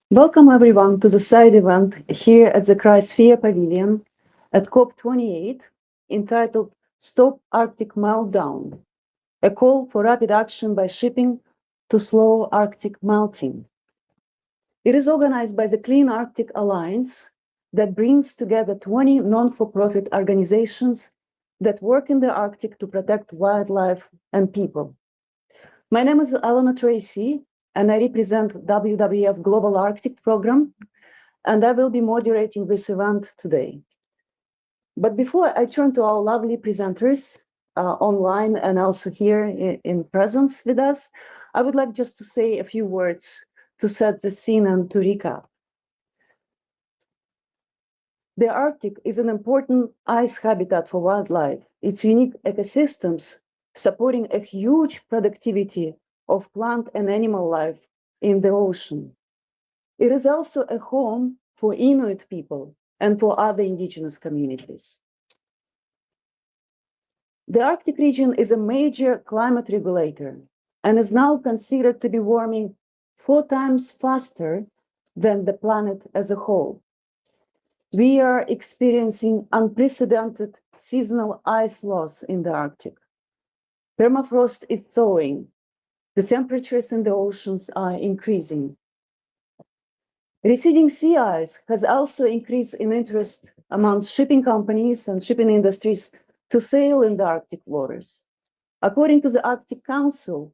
Welcome everyone to the side event here at the Cryosphere Pavilion at COP28, entitled Stop Arctic Meltdown, a call for rapid action by shipping to slow Arctic melting. It is organized by the Clean Arctic Alliance that brings together 20 non-for-profit organizations that work in the Arctic to protect wildlife and people. My name is Alana Tracy, and I represent WWF Global Arctic Program, and I will be moderating this event today. But before I turn to our lovely presenters online and also here in presence with us, I would like just to say a few words to set the scene and to recap. The Arctic is an important ice habitat for wildlife. Its unique ecosystems supporting a huge productivity of plant and animal life in the ocean. It is also a home for Inuit people and for other indigenous communities. The Arctic region is a major climate regulator and is now considered to be warming 4 times faster than the planet as a whole. We are experiencing unprecedented seasonal ice loss in the Arctic. Permafrost is thawing. The temperatures in the oceans are increasing. Receding sea ice has also increased in interest among shipping companies and shipping industries to sail in the Arctic waters. According to the Arctic Council,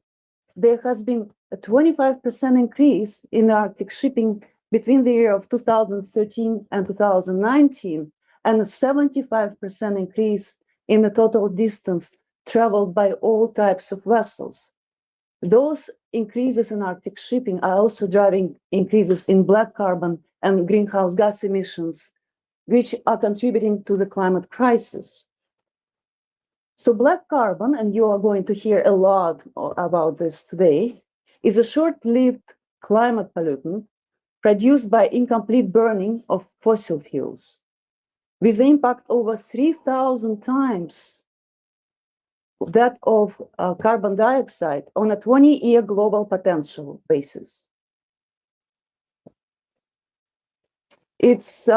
there has been a 25% increase in Arctic shipping between the year of 2013 and 2019, and a 75% increase in the total distance traveled by all types of vessels. Those increases in Arctic shipping are also driving increases in black carbon and greenhouse gas emissions, which are contributing to the climate crisis. So black carbon, and you are going to hear a lot about this today, is a short-lived climate pollutant produced by incomplete burning of fossil fuels, with impact over 3,000 times that of carbon dioxide on a 20-year global potential basis. It's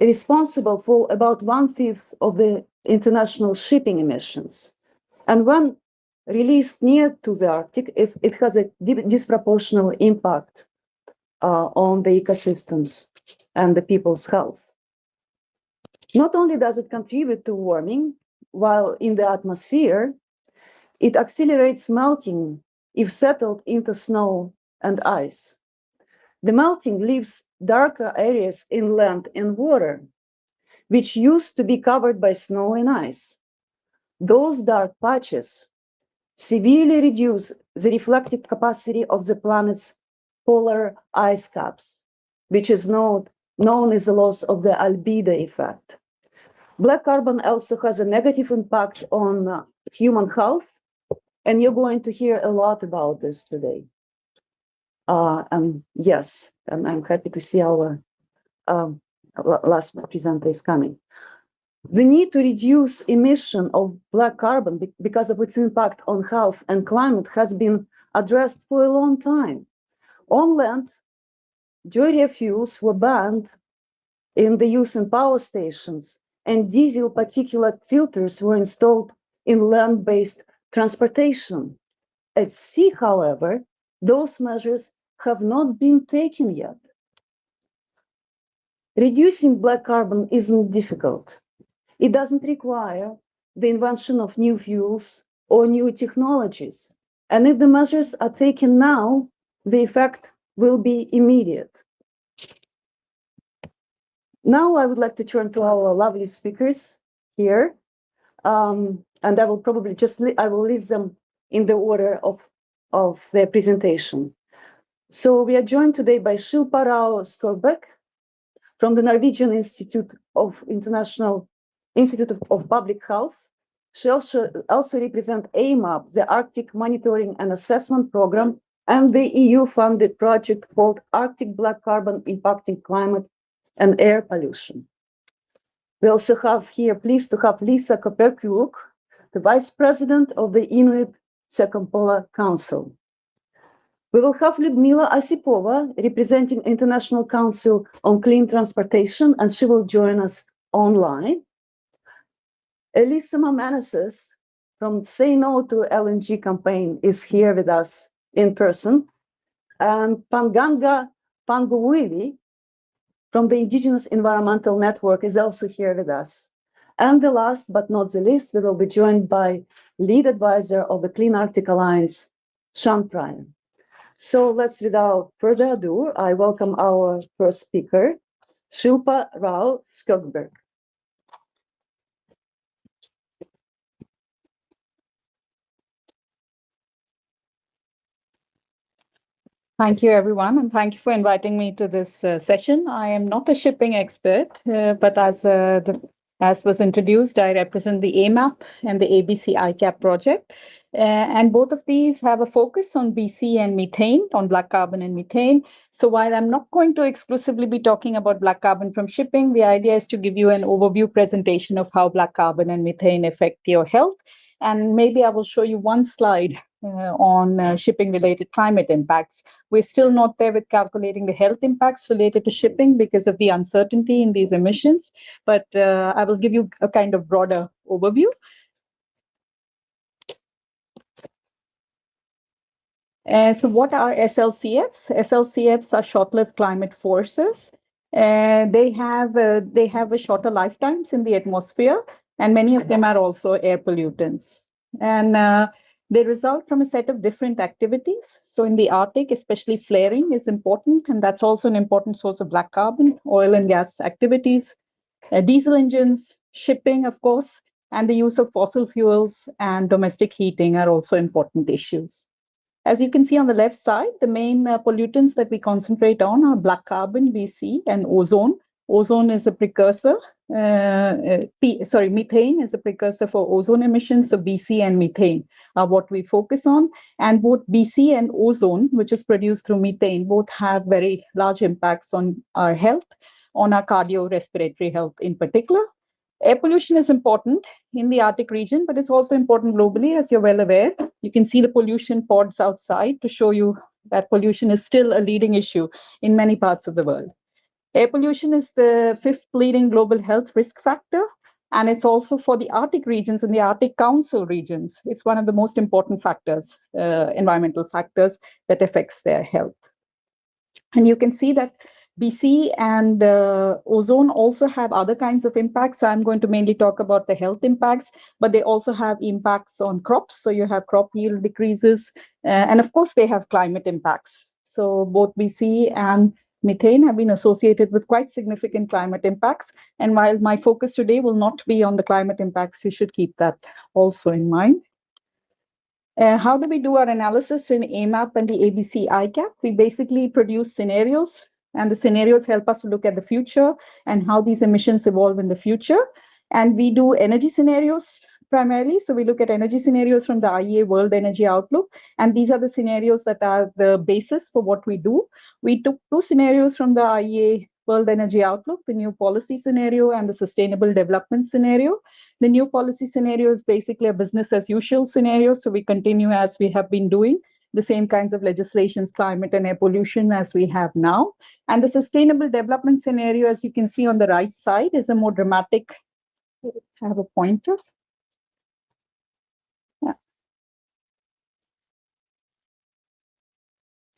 responsible for about 1/5 of the international shipping emissions. And when released near to the Arctic, it has a disproportionate impact on the ecosystems and the people's health. Not only does it contribute to warming, while in the atmosphere, it accelerates melting if settled into snow and ice. The melting leaves darker areas inland and water, which used to be covered by snow and ice. Those dark patches severely reduce the reflective capacity of the planet's polar ice caps, which is known as the loss of the albedo effect. Black carbon also has a negative impact on human health, and you're going to hear a lot about this today. And yes, and I'm happy to see our last presenter is coming. The need to reduce emission of black carbon because of its impact on health and climate has been addressed for a long time. On land, urea fuels were banned in the use in power stations, and diesel particulate filters were installed in land-based transportation. At sea, however, those measures have not been taken yet. Reducing black carbon isn't difficult. It doesn't require the invention of new fuels or new technologies. And if the measures are taken now, the effect will be immediate. Now I would like to turn to our lovely speakers here. And I will probably I will list them in the order of their presentation. So we are joined today by Shilpa Rao Skorbek from the Norwegian Institute of Public Health. She also represents AMAP, the Arctic Monitoring and Assessment Program, and the EU-funded project called Arctic Black Carbon Impacting Climate and Air Pollution. We also have here, pleased to have Lisa Koperkuluk, the Vice President of the Inuit Circumpolar Council. We will have Lyudmila Osipova, representing International Council on Clean Transportation, and she will join us online. Elisa Mamanesis from Say No to LNG campaign is here with us in person. And Panganga Panguwiwi from the Indigenous Environmental Network is also here with us. And the last but not the least, we will be joined by lead advisor of the Clean Arctic Alliance, Sean Pryor. So let's, without further ado, I welcome our first speaker, Shilpa Rao Skogberg. Thank you, everyone, and thank you for inviting me to this session. I am not a shipping expert, but as was introduced, I represent the AMAP and the ABC-iCAP project. And both of these have a focus on BC and methane, on black carbon and methane. So while I'm not going to exclusively be talking about black carbon from shipping, the idea is to give you an overview presentation of how black carbon and methane affect your health. And maybe I will show you one slide on shipping-related climate impacts. We're still not there with calculating the health impacts related to shipping because of the uncertainty in these emissions, but I will give you a kind of broader overview. So what are SLCFs? SLCFs are short-lived climate forces. They have a shorter lifetimes in the atmosphere, and many of them are also air pollutants. And they result from a set of different activities. So in the Arctic, especially flaring is important, and that's also an important source of black carbon, oil and gas activities, diesel engines, shipping, of course, and the use of fossil fuels and domestic heating are also important issues. As you can see on the left side, the main pollutants that we concentrate on are black carbon, BC, and ozone. Ozone is a precursor. Methane is a precursor for ozone emissions. So BC and methane are what we focus on. And both BC and ozone, which is produced through methane, both have very large impacts on our health, on our cardiorespiratory health in particular. Air pollution is important in the Arctic region, but it's also important globally, as you're well aware. You can see the pollution pods outside to show you that pollution is still a leading issue in many parts of the world. Air pollution is the fifth leading global health risk factor, and it's also for the Arctic regions and the Arctic Council regions. It's one of the most important factors, environmental factors that affects their health. And you can see that BC and ozone also have other kinds of impacts. So I'm going to mainly talk about the health impacts, but they also have impacts on crops. So you have crop yield decreases, and of course they have climate impacts. So both BC and methane have been associated with quite significant climate impacts. And while my focus today will not be on the climate impacts, you should keep that also in mind. How do we do our analysis in AMAP and the ABC-iCAP? We basically produce scenarios, and the scenarios help us to look at the future and how these emissions evolve in the future. And we do energy scenarios primarily. So we look at energy scenarios from the IEA World Energy Outlook, and these are the scenarios that are the basis for what we do. We took two scenarios from the IEA World Energy Outlook, the new policy scenario and the sustainable development scenario. The new policy scenario is basically a business as usual scenario. So we continue as we have been doing the same kinds of legislations, climate and air pollution as we have now. And the sustainable development scenario, as you can see on the right side, is a more dramatic. I have a pointer. Yeah.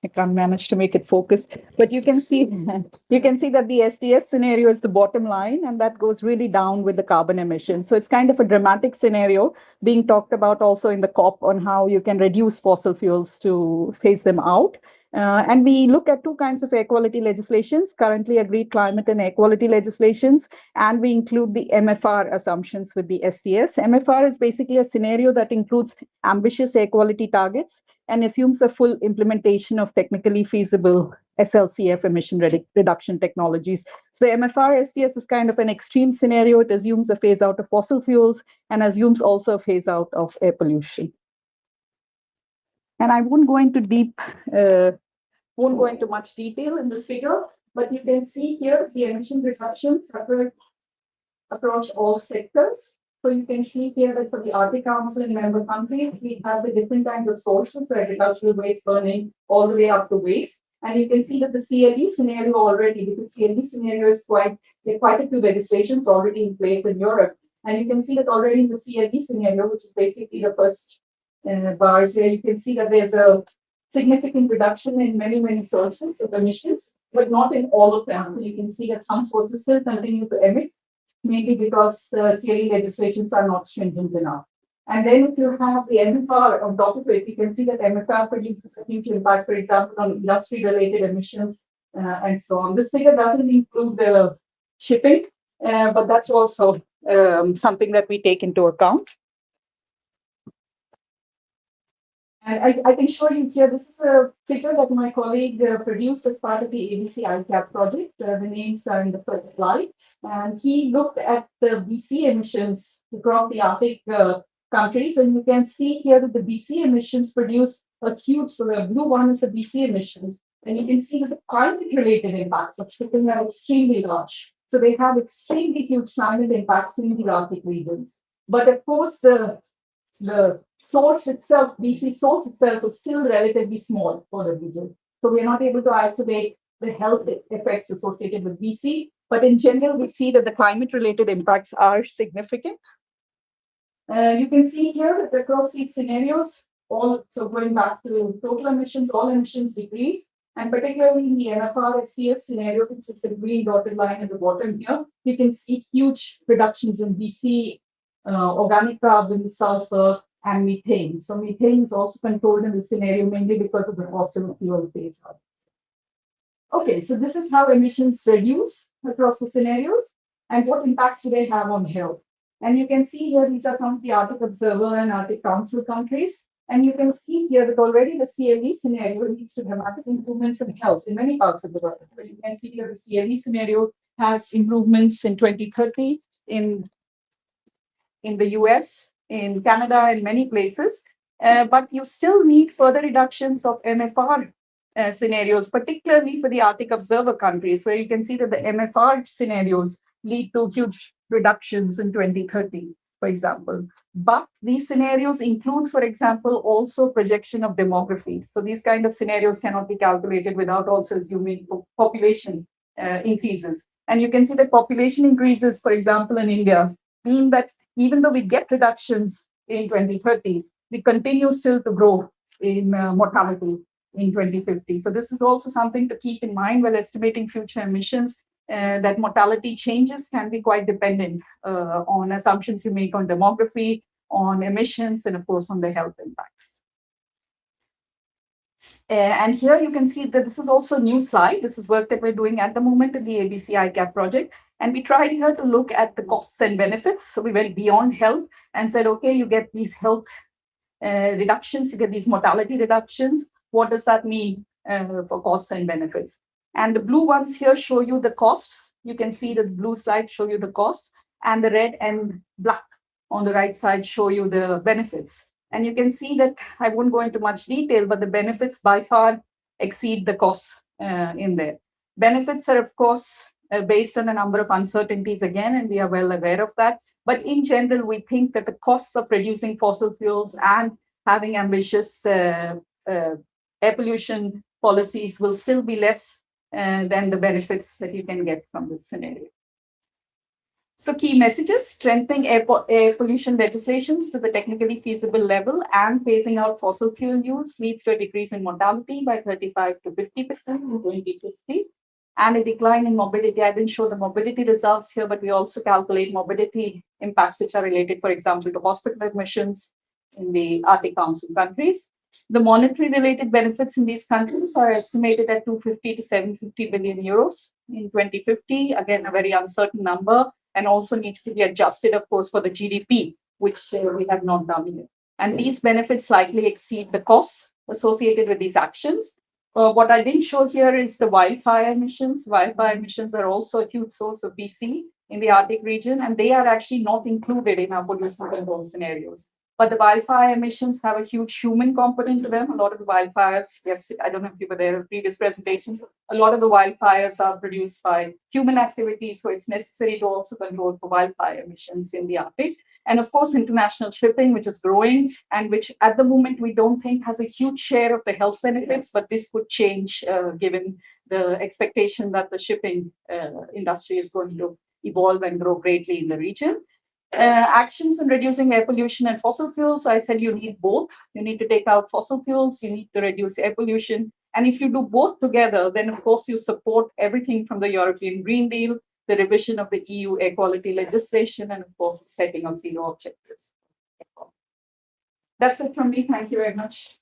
I can't manage to make it focus, but you can see that the STS scenario is the bottom line, and that goes really down with the carbon emissions. So it's kind of a dramatic scenario being talked about also in the COP on how you can reduce fossil fuels to phase them out. And we look at two kinds of air quality legislations, currently agreed climate and air quality legislations, and we include the MFR assumptions with the STS. MFR is basically a scenario that includes ambitious air quality targets and assumes a full implementation of technically feasible SLCF emission reduction technologies. So the MFR STS is kind of an extreme scenario. It assumes a phase out of fossil fuels and assumes also a phase out of air pollution. And I won't go into much detail in this figure, but you can see here the emission reductions across all sectors. So you can see here that for the Arctic Council and member countries, we have the different kinds of sources, so agricultural waste burning all the way up to waste. And you can see that the CLE scenario already, because CLE scenario is there are quite a few legislations already in place in Europe. And you can see that already in the CLE scenario, which is basically the first bars here, you can see that there's a significant reduction in many, many sources of emissions, but not in all of them. So you can see that some sources still continue to emit, maybe because CLE legislations are not stringent enough. And then if you have the MFR on top of it, you can see that MFR produces a huge impact, for example, on industry-related emissions and so on. This figure doesn't include the shipping, but that's also something that we take into account. And I can show you here, this is a figure that my colleague produced as part of the ABC-iCAP project. The names are in the first slide. And he looked at the BC emissions across the Arctic countries. And you can see here that the BC emissions produce a huge, so the blue one is the BC emissions. And you can see that the climate-related impacts of shipping are extremely large. So they have extremely huge climate impacts in the Arctic regions. But of course, the source itself, BC source itself, is still relatively small for the region. So we're not able to isolate the health effects associated with BC. But in general, we see that the climate-related impacts are significant. You can see here that across these scenarios, so going back to total emissions, all emissions decrease. And particularly in the NFR SCS scenario, which is the green dotted line at the bottom here, you can see huge reductions in BC organic carbon, sulfur, and methane. So methane is also controlled in this scenario mainly because of the fossil fuel phase out. Okay, so this is how emissions reduce across the scenarios and what impacts do they have on health. And you can see here, these are some of the Arctic Observer and Arctic Council countries. And you can see here that already the CLE scenario leads to dramatic improvements in health in many parts of the world. But you can see here the CLE scenario has improvements in 2030 in the US, in Canada, and many places. But you still need further reductions of MFR scenarios, particularly for the Arctic Observer countries, where you can see that the MFR scenarios lead to huge reductions in 2030, for example. But these scenarios include, for example, also projection of demography. So these kind of scenarios cannot be calculated without also assuming population increases. And you can see that population increases, for example, in India, mean that even though we get reductions in 2030, we continue still to grow in mortality in 2050. So this is also something to keep in mind while estimating future emissions, that mortality changes can be quite dependent on assumptions you make on demography, on emissions, and of course on the health impacts. And here you can see that this is also a new slide. This is work that we're doing at the moment in the ABC-iCAP project. And we tried here to look at the costs and benefits. So we went beyond health and said, okay, you get these health reductions, you get these mortality reductions. What does that mean for costs and benefits? And the blue ones here show you the costs. You can see the blue slide show you the costs, and the red and black on the right side show you the benefits. And you can see that I won't go into much detail, but the benefits by far exceed the costs in there. Benefits are, of course, based on a number of uncertainties again, and we are well aware of that. But in general, we think that the costs of producing fossil fuels and having ambitious air pollution policies will still be less than the benefits that you can get from this scenario. So key messages: strengthening air pollution legislations to the technically feasible level and phasing out fossil fuel use leads to a decrease in mortality by 35 to 50% in 2050 and a decline in morbidity. I didn't show the morbidity results here, but we also calculate morbidity impacts which are related, for example, to hospital admissions in the Arctic Council countries. The monetary related benefits in these countries are estimated at 250 to 750 billion euros in 2050. Again, a very uncertain number, and also needs to be adjusted, of course, for the GDP, which we have not done yet. And these benefits likely exceed the costs associated with these actions. What I didn't show here is the wildfire emissions. Wildfire emissions are also a huge source of BC in the Arctic region, and they are actually not included in our pollution control scenarios. But the wildfire emissions have a huge human component to them. A lot of the wildfires, yes, I don't know if you were there in previous presentations, a lot of the wildfires are produced by human activities. So it's necessary to also control for wildfire emissions in the Arctic. And of course, international shipping, which is growing and which at the moment we don't think has a huge share of the health benefits, but this could change given the expectation that the shipping industry is going to evolve and grow greatly in the region. Actions on reducing air pollution and fossil fuels. So I said you need both. You need to take out fossil fuels, you need to reduce air pollution. And if you do both together, then of course you support everything from the European Green Deal, the revision of the EU air quality legislation, and of course, the setting of zero objectives. That's it from me. Thank you very much.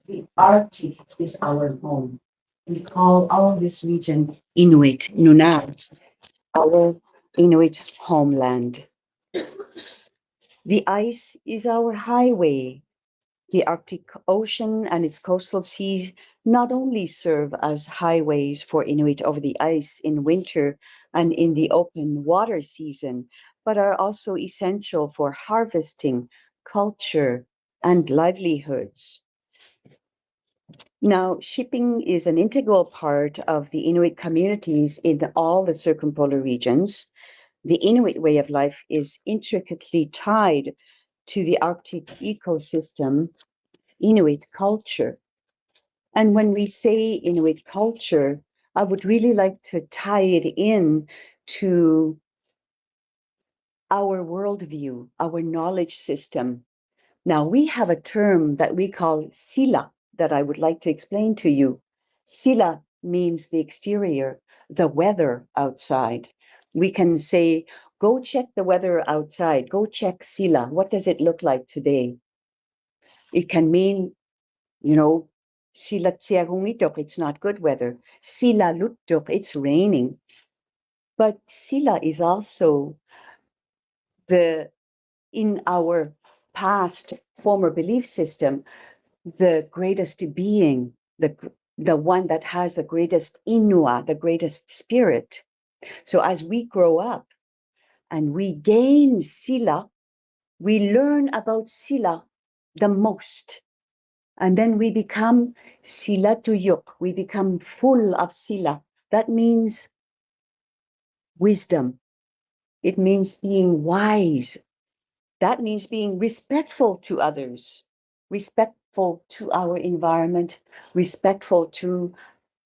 The Arctic is our home. We call all this region Inuit, Nunat, our Inuit homeland. The ice is our highway. The Arctic Ocean and its coastal seas not only serve as highways for Inuit over the ice in winter and in the open water season, but are also essential for harvesting, culture, and livelihoods. Now, shipping is an integral part of the Inuit communities in all the circumpolar regions. The Inuit way of life is intricately tied to the Arctic ecosystem, Inuit culture. And when we say Inuit culture, I would really like to tie it in to our worldview, our knowledge system. Now, we have a term that we call sila that I would like to explain to you. Sila means the exterior, the weather outside. We can say, go check the weather outside, go check sila. What does it look like today? It can mean, sila tsiagungitok, it's not good weather. Sila luttok, it's raining. But sila is also the in our past former belief system, the greatest being, the one that has the greatest inua, the greatest spirit. So as we grow up and we gain sila, we learn about sila the most. And then we become sila tuyok. We become full of sila. That means wisdom. It means being wise. That means being respectful to others, respectful to our environment, respectful to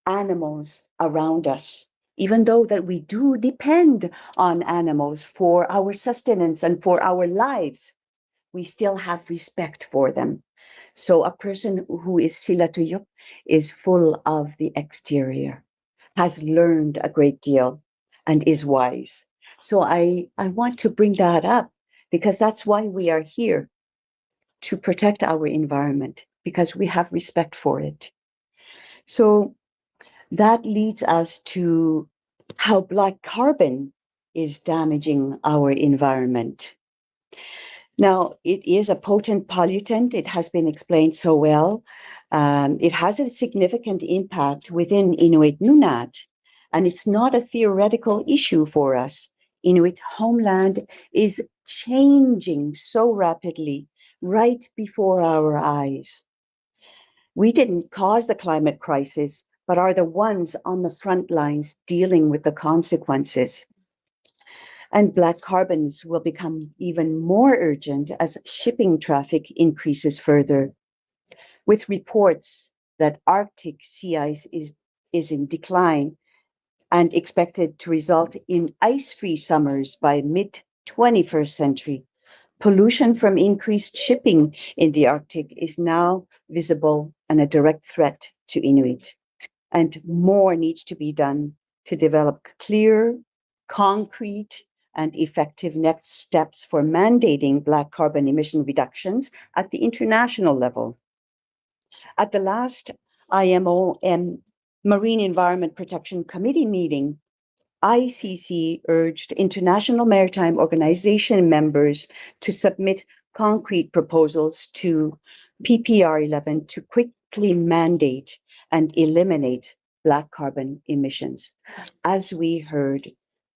animals around us. Even though that we do depend on animals for our sustenance and for our lives, we still have respect for them. So a person who is sila tuyok is full of the exterior, has learned a great deal, and is wise. So I want to bring that up because that's why we are here, to protect our environment, because we have respect for it. So that leads us to how black carbon is damaging our environment. Now, it is a potent pollutant. It has been explained so well. It has a significant impact within Inuit Nunat, and it's not a theoretical issue for us. Inuit homeland is changing so rapidly right before our eyes. We didn't cause the climate crisis, but are the ones on the front lines dealing with the consequences. And black carbons will become even more urgent as shipping traffic increases further, with reports that Arctic sea ice is in decline and expected to result in ice-free summers by mid-21st century. Pollution from increased shipping in the Arctic is now visible and a direct threat to Inuit. And more needs to be done to develop clear, concrete, and effective next steps for mandating black carbon emission reductions at the international level. At the last IMO and Marine Environment Protection Committee meeting, ICC urged International Maritime Organization members to submit concrete proposals to PPR 11 to quickly mandate and eliminate black carbon emissions. As we heard,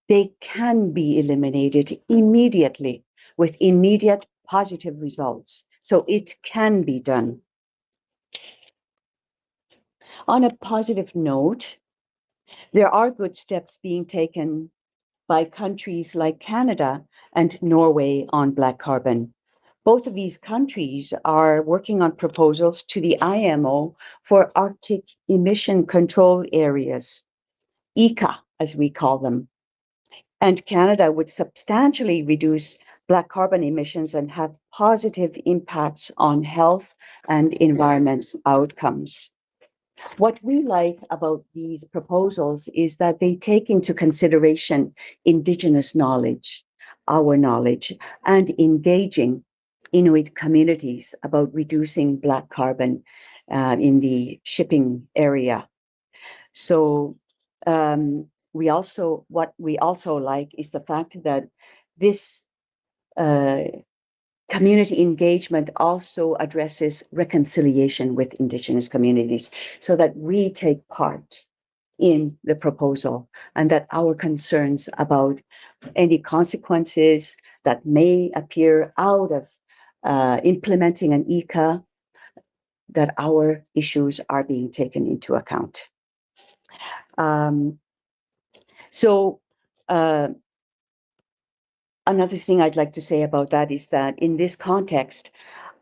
they can be eliminated immediately with immediate positive results. So it can be done. On a positive note, there are good steps being taken by countries like Canada and Norway on black carbon. Both of these countries are working on proposals to the IMO for Arctic emission control areas, ECA, as we call them. And Canada would substantially reduce black carbon emissions and have positive impacts on health and environment outcomes. What we like about these proposals is that they take into consideration Indigenous knowledge, our knowledge, and engaging Inuit communities about reducing black carbon in the shipping area. So what we also like is the fact that this community engagement also addresses reconciliation with Indigenous communities so that we take part in the proposal and that our concerns about any consequences that may appear out of implementing an ECA, that our issues are being taken into account. So another thing I'd like to say about that is that in this context,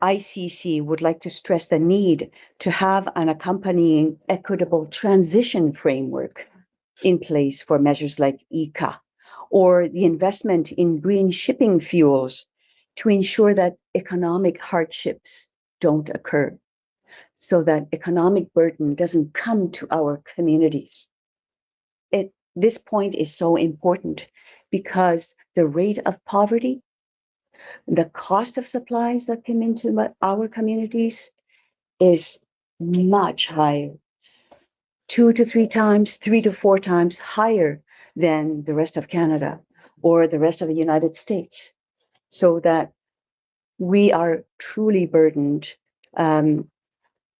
ICC would like to stress the need to have an accompanying equitable transition framework in place for measures like ECA, or the investment in green shipping fuels to ensure that economic hardships don't occur, so that economic burden doesn't come to our communities. This point is so important because the rate of poverty, the cost of supplies that come into our communities is much higher, 2 to 3 times, 3 to 4 times higher than the rest of Canada or the rest of the United States. So that we are truly burdened.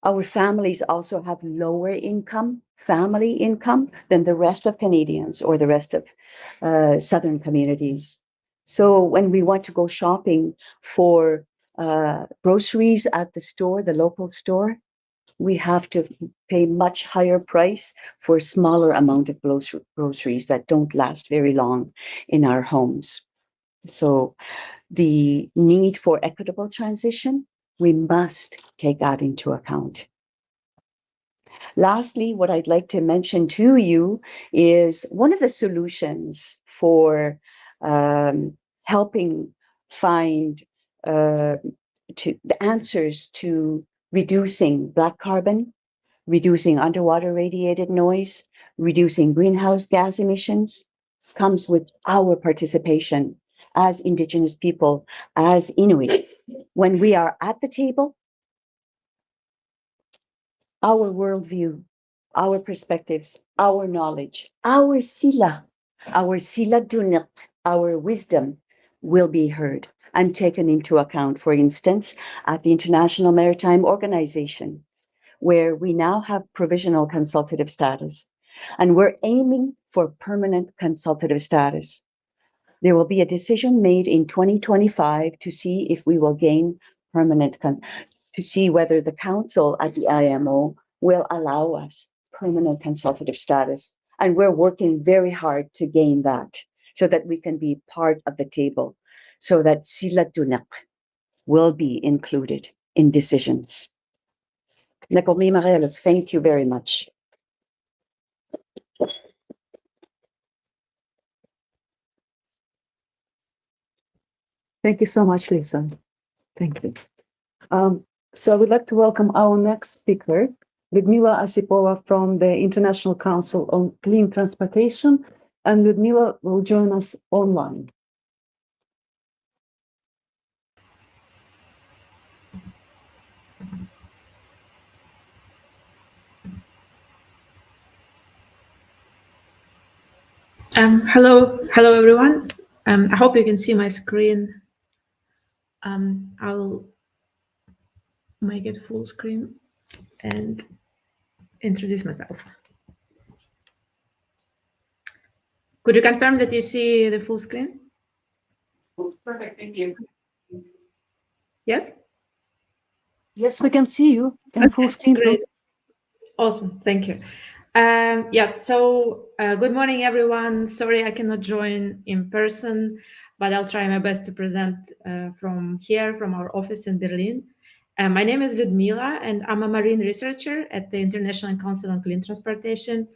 Our families also have lower income, family income, than the rest of Canadians or the rest of Southern communities. So when we want to go shopping for groceries at the store, the local store, we have to pay much higher price for a smaller amount of groceries that don't last very long in our homes. So the need for equitable transition, we must take that into account. Lastly, what I'd like to mention to you is one of the solutions for helping find the answers to reducing black carbon, reducing underwater radiated noise, reducing greenhouse gas emissions, comes with our participation as Indigenous people, as Inuit. When we are at the table, our worldview, our perspectives, our knowledge, our sila dunak, our wisdom will be heard and taken into account. For instance, at the International Maritime Organization, where we now have provisional consultative status, and we're aiming for permanent consultative status. There will be a decision made in 2025 to see if we will gain permanent, to see whether the council at the IMO will allow us permanent consultative status. And we're working very hard to gain that so that we can be part of the table, so that sila dunak will be included in decisions. Thank you very much. Thank you so much, Lisa. Thank you. So I would like to welcome our next speaker, Ludmila Asipova from the International Council on Clean Transportation, and Ludmila will join us online. Hello everyone. I hope you can see my screen. I'll make it full screen and introduce myself. Could you confirm that you see the full screen? Perfect, thank you. Yes? Yes, we can see you. And full screen Great. too. Awesome, thank you. Good morning, everyone. Sorry I cannot join in person, but I'll try my best to present from here, from our office in Berlin. My name is Ludmila, and I'm a marine researcher at the International Council on Clean Transportation.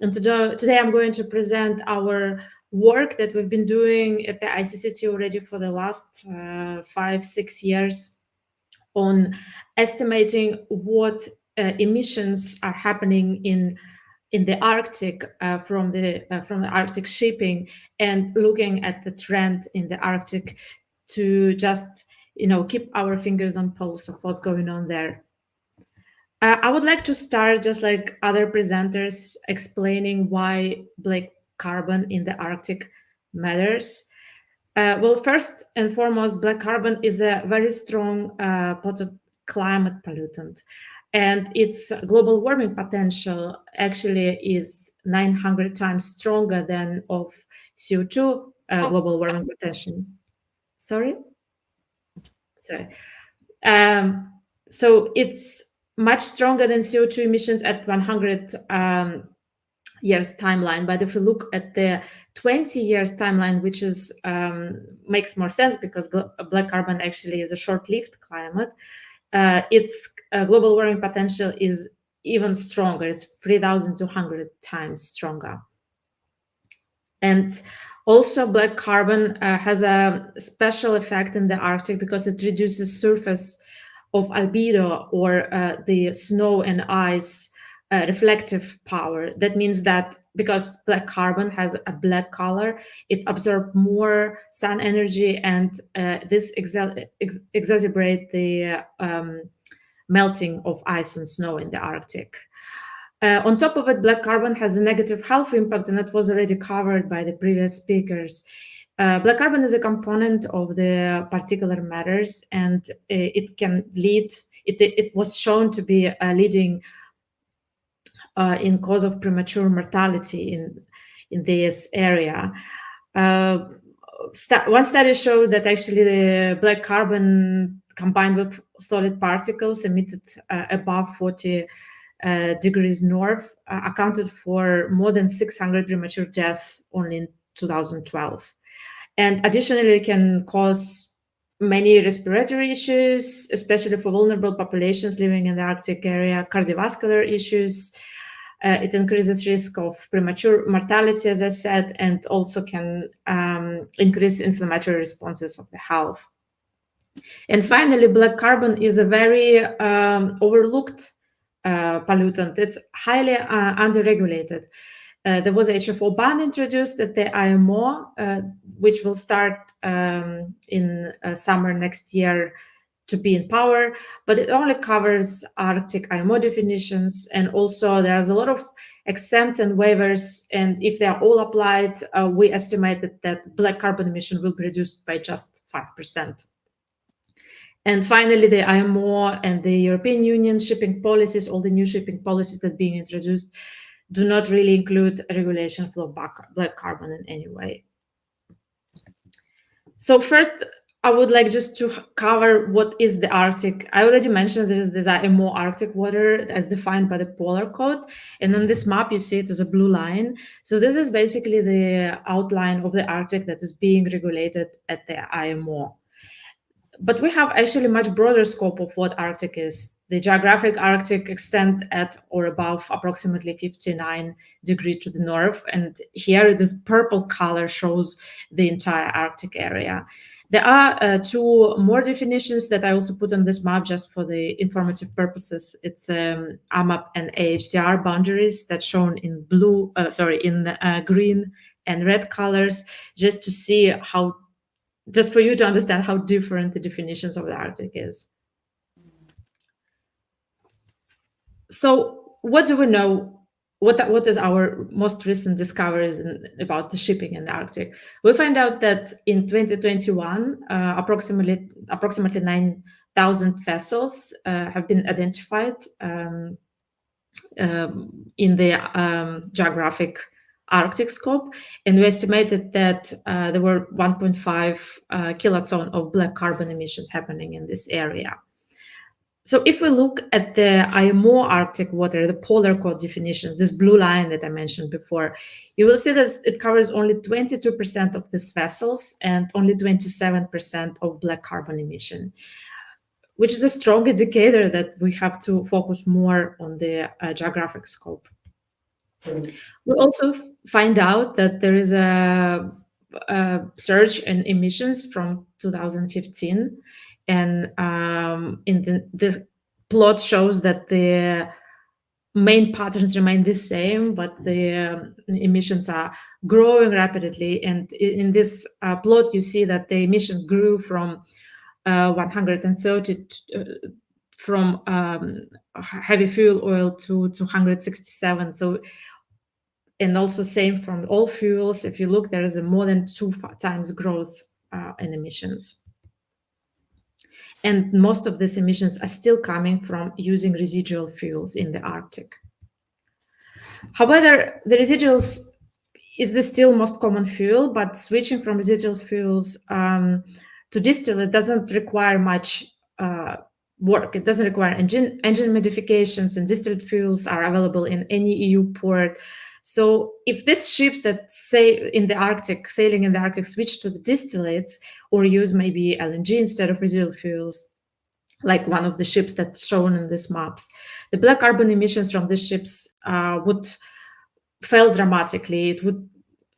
And today I'm going to present our work that we've been doing at the ICCT already for the last 5-6 years on estimating what emissions are happening in the Arctic from the Arctic shipping, and looking at the trend in the Arctic to just keep our fingers on pulse of what's going on there. I would like to start, just like other presenters, explaining why black carbon in the Arctic matters. Well, first and foremost, black carbon is a very strong potent climate pollutant, and its global warming potential actually is 900 times stronger than of CO2 global warming potential. Sorry? So it's much stronger than CO2 emissions at 100 years timeline. But if you look at the 20 years timeline, which is makes more sense because black carbon actually is a short-lived climate, its global warming potential is even stronger. It's 3,200 times stronger. And also black carbon has a special effect in the Arctic because it reduces surface of albedo, or the snow and ice reflective power. That means that because black carbon has a black color, it absorbs more sun energy, and this exacerbates the melting of ice and snow in the Arctic. On top of it, black carbon has a negative health impact, and that was already covered by the previous speakers. Black carbon is a component of the particulate matters, and it can lead. It was shown to be a leading in cause of premature mortality in this area. One study showed that actually the black carbon combined with solid particles emitted above 40 degrees north accounted for more than 600 premature deaths only in 2012. And additionally, it can cause many respiratory issues, especially for vulnerable populations living in the Arctic area, cardiovascular issues. It increases risk of premature mortality, as I said, and also can increase inflammatory responses of the health. And finally, black carbon is a very overlooked pollutant. It's highly underregulated. There was a HFO ban introduced at the IMO, which will start in summer next year to be in power, but it only covers Arctic IMO definitions, and also there's a lot of exempts and waivers, and if they are all applied, we estimated that black carbon emission will be reduced by just 5%. And finally, the IMO and the European Union shipping policies, all the new shipping policies that are being introduced, do not really include a regulation for black carbon in any way. So first, I would like just to cover what is the Arctic. I already mentioned there is this IMO Arctic water as defined by the Polar Code. And on this map, you see it as a blue line. So this is basically the outline of the Arctic that is being regulated at the IMO. But we have actually a much broader scope of what Arctic is. The geographic Arctic extends at or above approximately 59 degrees to the north. And here, this purple color shows the entire Arctic area. There are two more definitions that I also put on this map just for the informative purposes. It's AMAP and AHDR boundaries that's shown in green and red colors, just to see how, just for you to understand how different the definitions of the Arctic is. So what do we know? What is our most recent discoveries about the shipping in the Arctic? We find out that in 2021, approximately 9,000 vessels have been identified in the geographic Arctic scope, and we estimated that there were 1.5 kiloton of black carbon emissions happening in this area. So if we look at the IMO Arctic water, the Polar Code definitions, this blue line that I mentioned before, you will see that it covers only 22% of these vessels and only 27% of black carbon emission, which is a strong indicator that we have to focus more on the geographic scope. We also find out that there is a surge in emissions from 2015. And in the plot shows that the main patterns remain the same, but the emissions are growing rapidly. And in this plot, you see that the emission grew from 130 from heavy fuel oil to 267. So, and also same from all fuels. If you look, there is a more than 2 times growth in emissions. And most of these emissions are still coming from using residual fuels in the Arctic. However, the residuals is the still most common fuel, but switching from residual fuels to distillates doesn't require much work. It doesn't require engine modifications, and distillate fuels are available in any EU port. So if these ships that say in the Arctic, sailing in the Arctic, switch to the distillates or use maybe LNG instead of residual fuels, like one of the ships that's shown in these maps, the black carbon emissions from these ships would fall dramatically. It would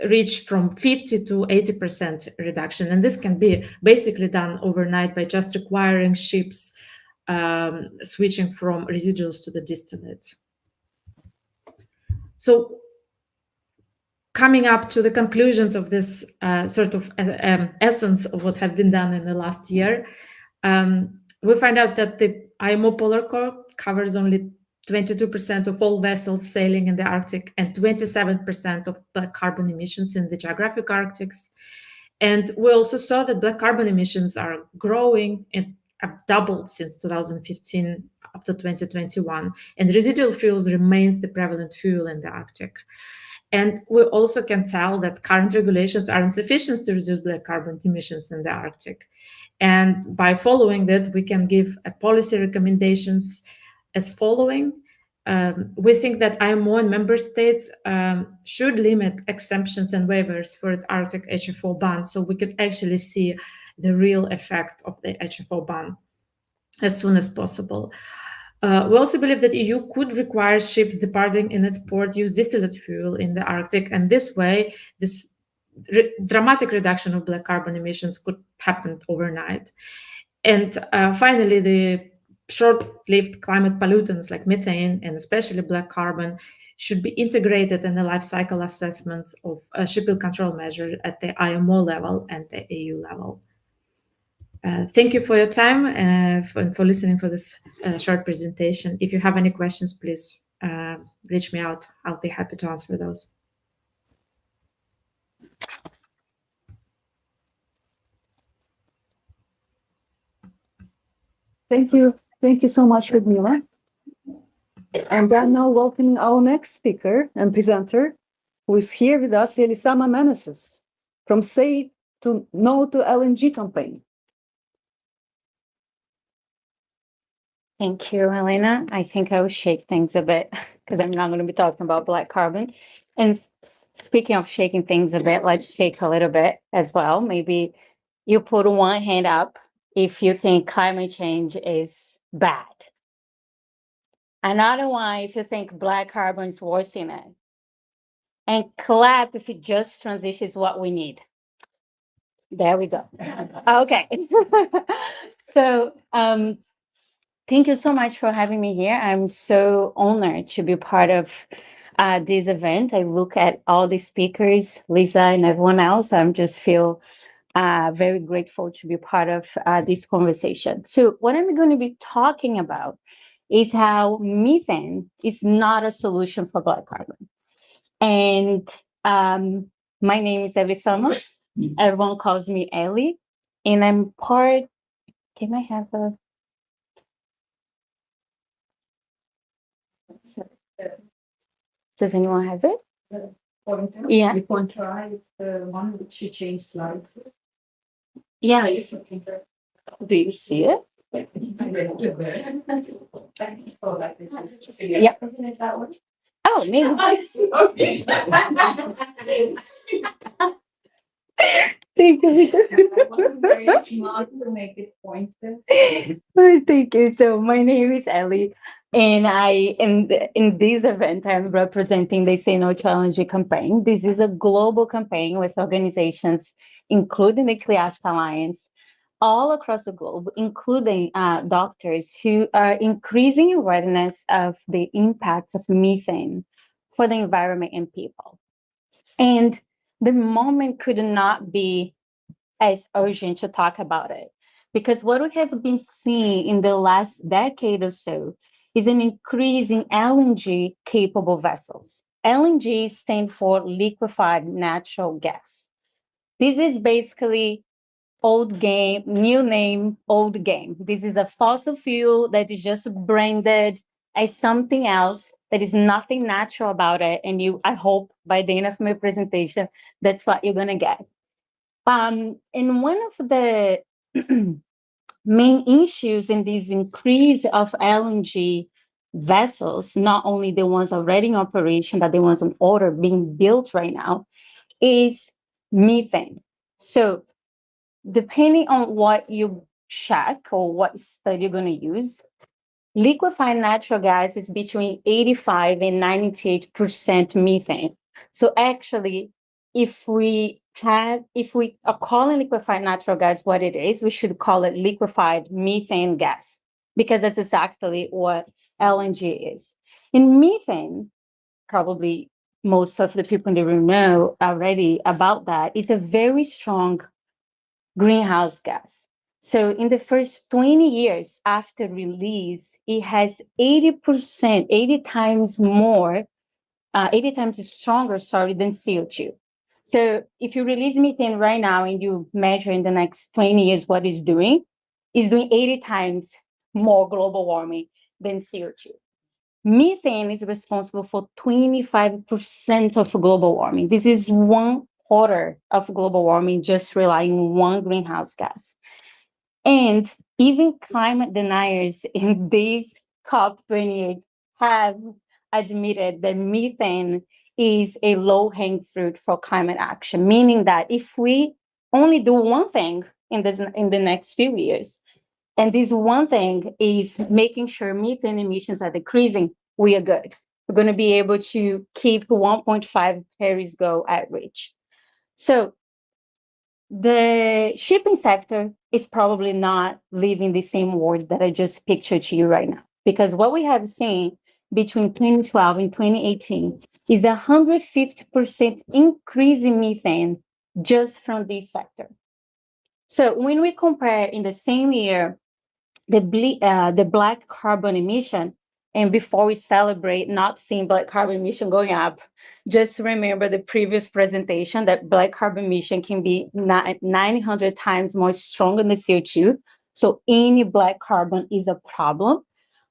reach from 50 to 80% reduction. And this can be basically done overnight by just requiring ships switching from residuals to the distillates. So coming up to the conclusions of this sort of essence of what had been done in the last year, we find out that the IMO Polar Code covers only 22% of all vessels sailing in the Arctic and 27% of black carbon emissions in the geographic Arctics. And we also saw that black carbon emissions are growing and have doubled since 2015 up to 2021. And residual fuels remains the prevalent fuel in the Arctic. And we also can tell that current regulations are insufficient to reduce black carbon emissions in the Arctic. And by following that, we can give policy recommendations as following. We think that IMO and member states should limit exemptions and waivers for its Arctic HFO ban, so we could actually see the real effect of the HFO ban as soon as possible. We also believe that EU could require ships departing in its port use distillate fuel in the Arctic, and this way, this dramatic reduction of black carbon emissions could happen overnight. And finally, the short-lived climate pollutants like methane and especially black carbon should be integrated in the life cycle assessments of shipping control measures at the IMO level and the EU level. Thank you for your time and for listening for this short presentation. If you have any questions, please reach me out. I'll be happy to answer those. Thank you. Thank you so much, Ludmila. And I'm now welcoming our next speaker and presenter, who is here with us, Elisama Meneses, from Say to No to LNG campaign. Thank you, Helena. I think I will shake things a bit because I'm not going to be talking about black carbon. And speaking of shaking things a bit, let's shake a little bit as well. Maybe you put one hand up if you think climate change is bad. Another one if you think black carbon is worse in it. And clap if it just transitions what we need. There we go. Okay. So, thank you so much for having me here. I'm so honored to be part of this event. I look at all the speakers, Lisa and everyone else. I just feel very grateful to be part of this conversation. So what I'm going to be talking about is how methane is not a solution for black carbon. And my name is Elisama. Everyone calls me Ellie. And I'm part, can I have a... Does anyone have it? Yeah. You can try the one which you change slides. Yeah. Do you see it? Yeah. Isn't it that one? Oh, maybe. Thank you. I wasn't very smart to make it pointed. Thank you. So my name is Ellie, and in this event I'm representing the Say No to LNG campaign. This is a global campaign with organizations, including the CLIASP Alliance, all across the globe, including doctors who are increasing awareness of the impacts of methane for the environment and people. And the moment could not be as urgent to talk about it, because what we have been seeing in the last decade or so is an increase in LNG capable vessels. LNG stands for liquefied natural gas. This is basically old game, new name, old game. This is a fossil fuel that is just branded as something else. There is nothing natural about it. And I hope by the end of my presentation, that's what you're gonna get. And one of the main issues in this increase of LNG vessels, not only the ones already in operation, but the ones on order being built right now, is methane. So depending on what you check or what study you're going to use, liquefied natural gas is between 85 and 98% methane. So actually, if we are calling liquefied natural gas what it is, we should call it liquefied methane gas, because that's exactly what LNG is. In methane, probably most of the people in the room know already about that, is a very strong greenhouse gas. So in the first 20 years after release, it has 80 times stronger, than CO2. So if you release methane right now and you measure in the next 20 years what it's doing 80 times more global warming than CO2. Methane is responsible for 25% of global warming. This is 1/4 of global warming, just relying on one greenhouse gas. And even climate deniers in this COP28 have admitted that methane is a low-hanging fruit for climate action, meaning that if we only do one thing in the next few years, and this one thing is making sure methane emissions are decreasing, we are good. We're going to be able to keep 1.5 Paris goal at reach. So the shipping sector is probably not living the same world that I just pictured to you right now, because what we have seen between 2012 and 2018 is 150% increase in methane just from this sector. So when we compare in the same year the black carbon emission, and before we celebrate not seeing black carbon emission going up, just remember the previous presentation that black carbon emission can be 900 times more stronger than CO2. So any black carbon is a problem.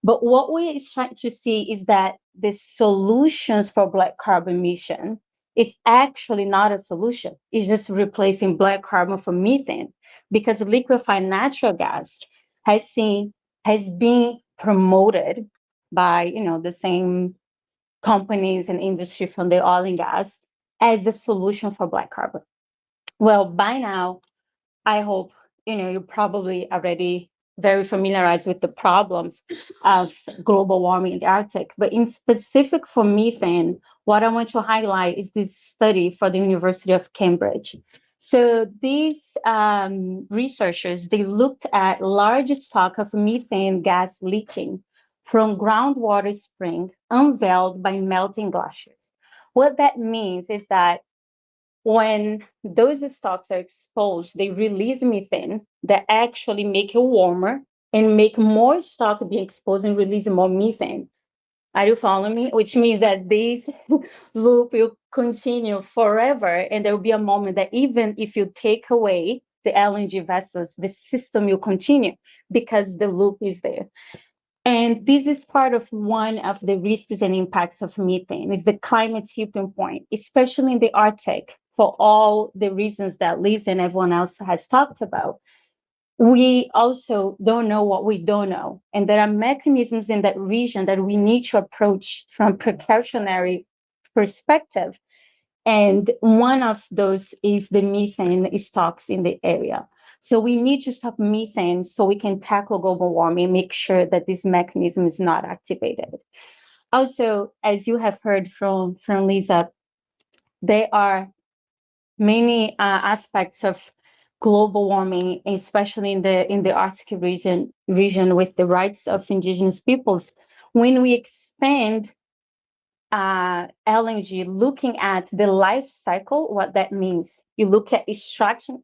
But what we are trying to see is that the solutions for black carbon emission, it's actually not a solution. It's just replacing black carbon for methane, because liquefied natural gas has been promoted by the same companies and industry from the oil and gas as the solution for black carbon. Well, by now, I hope you're probably already very familiarized with the problems of global warming in the Arctic. But in specific for methane, what I want to highlight is this study for the University of Cambridge. So these researchers, they looked at large stock of methane gas leaking from groundwater spring unveiled by melting glaciers. What that means is that when those stocks are exposed, they release methane that actually make it warmer and make more stock be exposed and release more methane. Are you following me? Which means that this loop will continue forever. And there will be a moment that even if you take away the LNG vessels, the system will continue because the loop is there. And this is part of one of the risks and impacts of methane, is the climate tipping point, especially in the Arctic, for all the reasons that Liz and everyone else has talked about. We also don't know what we don't know. And there are mechanisms in that region that we need to approach from precautionary perspective. And one of those is the methane stocks in the area. So we need to stop methane so we can tackle global warming, make sure that this mechanism is not activated. Also, as you have heard from Lisa, there are many aspects of global warming, especially in the Arctic region with the rights of indigenous peoples. When we expand LNG, looking at the life cycle, what that means. You look at extraction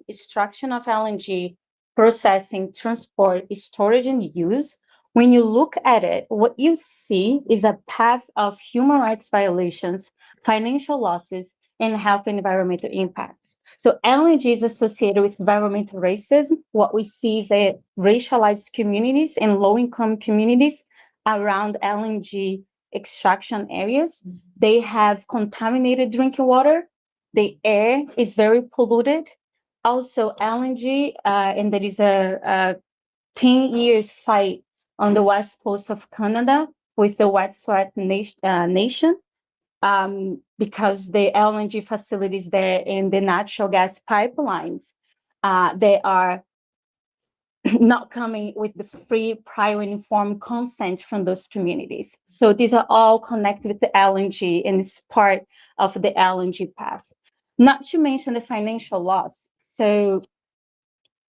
of LNG, processing, transport, storage, and use. When you look at it, what you see is a path of human rights violations, financial losses, and health and environmental impacts. So LNG is associated with environmental racism. What we see is that racialized communities and low-income communities around LNG extraction areas. They have contaminated drinking water. The air is very polluted. Also, LNG, and there is a 10 years fight on the west coast of Canada with the Wet Sweat Nation, because the LNG facilities there and the natural gas pipelines, they are not coming with the free, prior, and informed consent from those communities. So these are all connected with the LNG and it's part of the LNG path. Not to mention the financial loss. So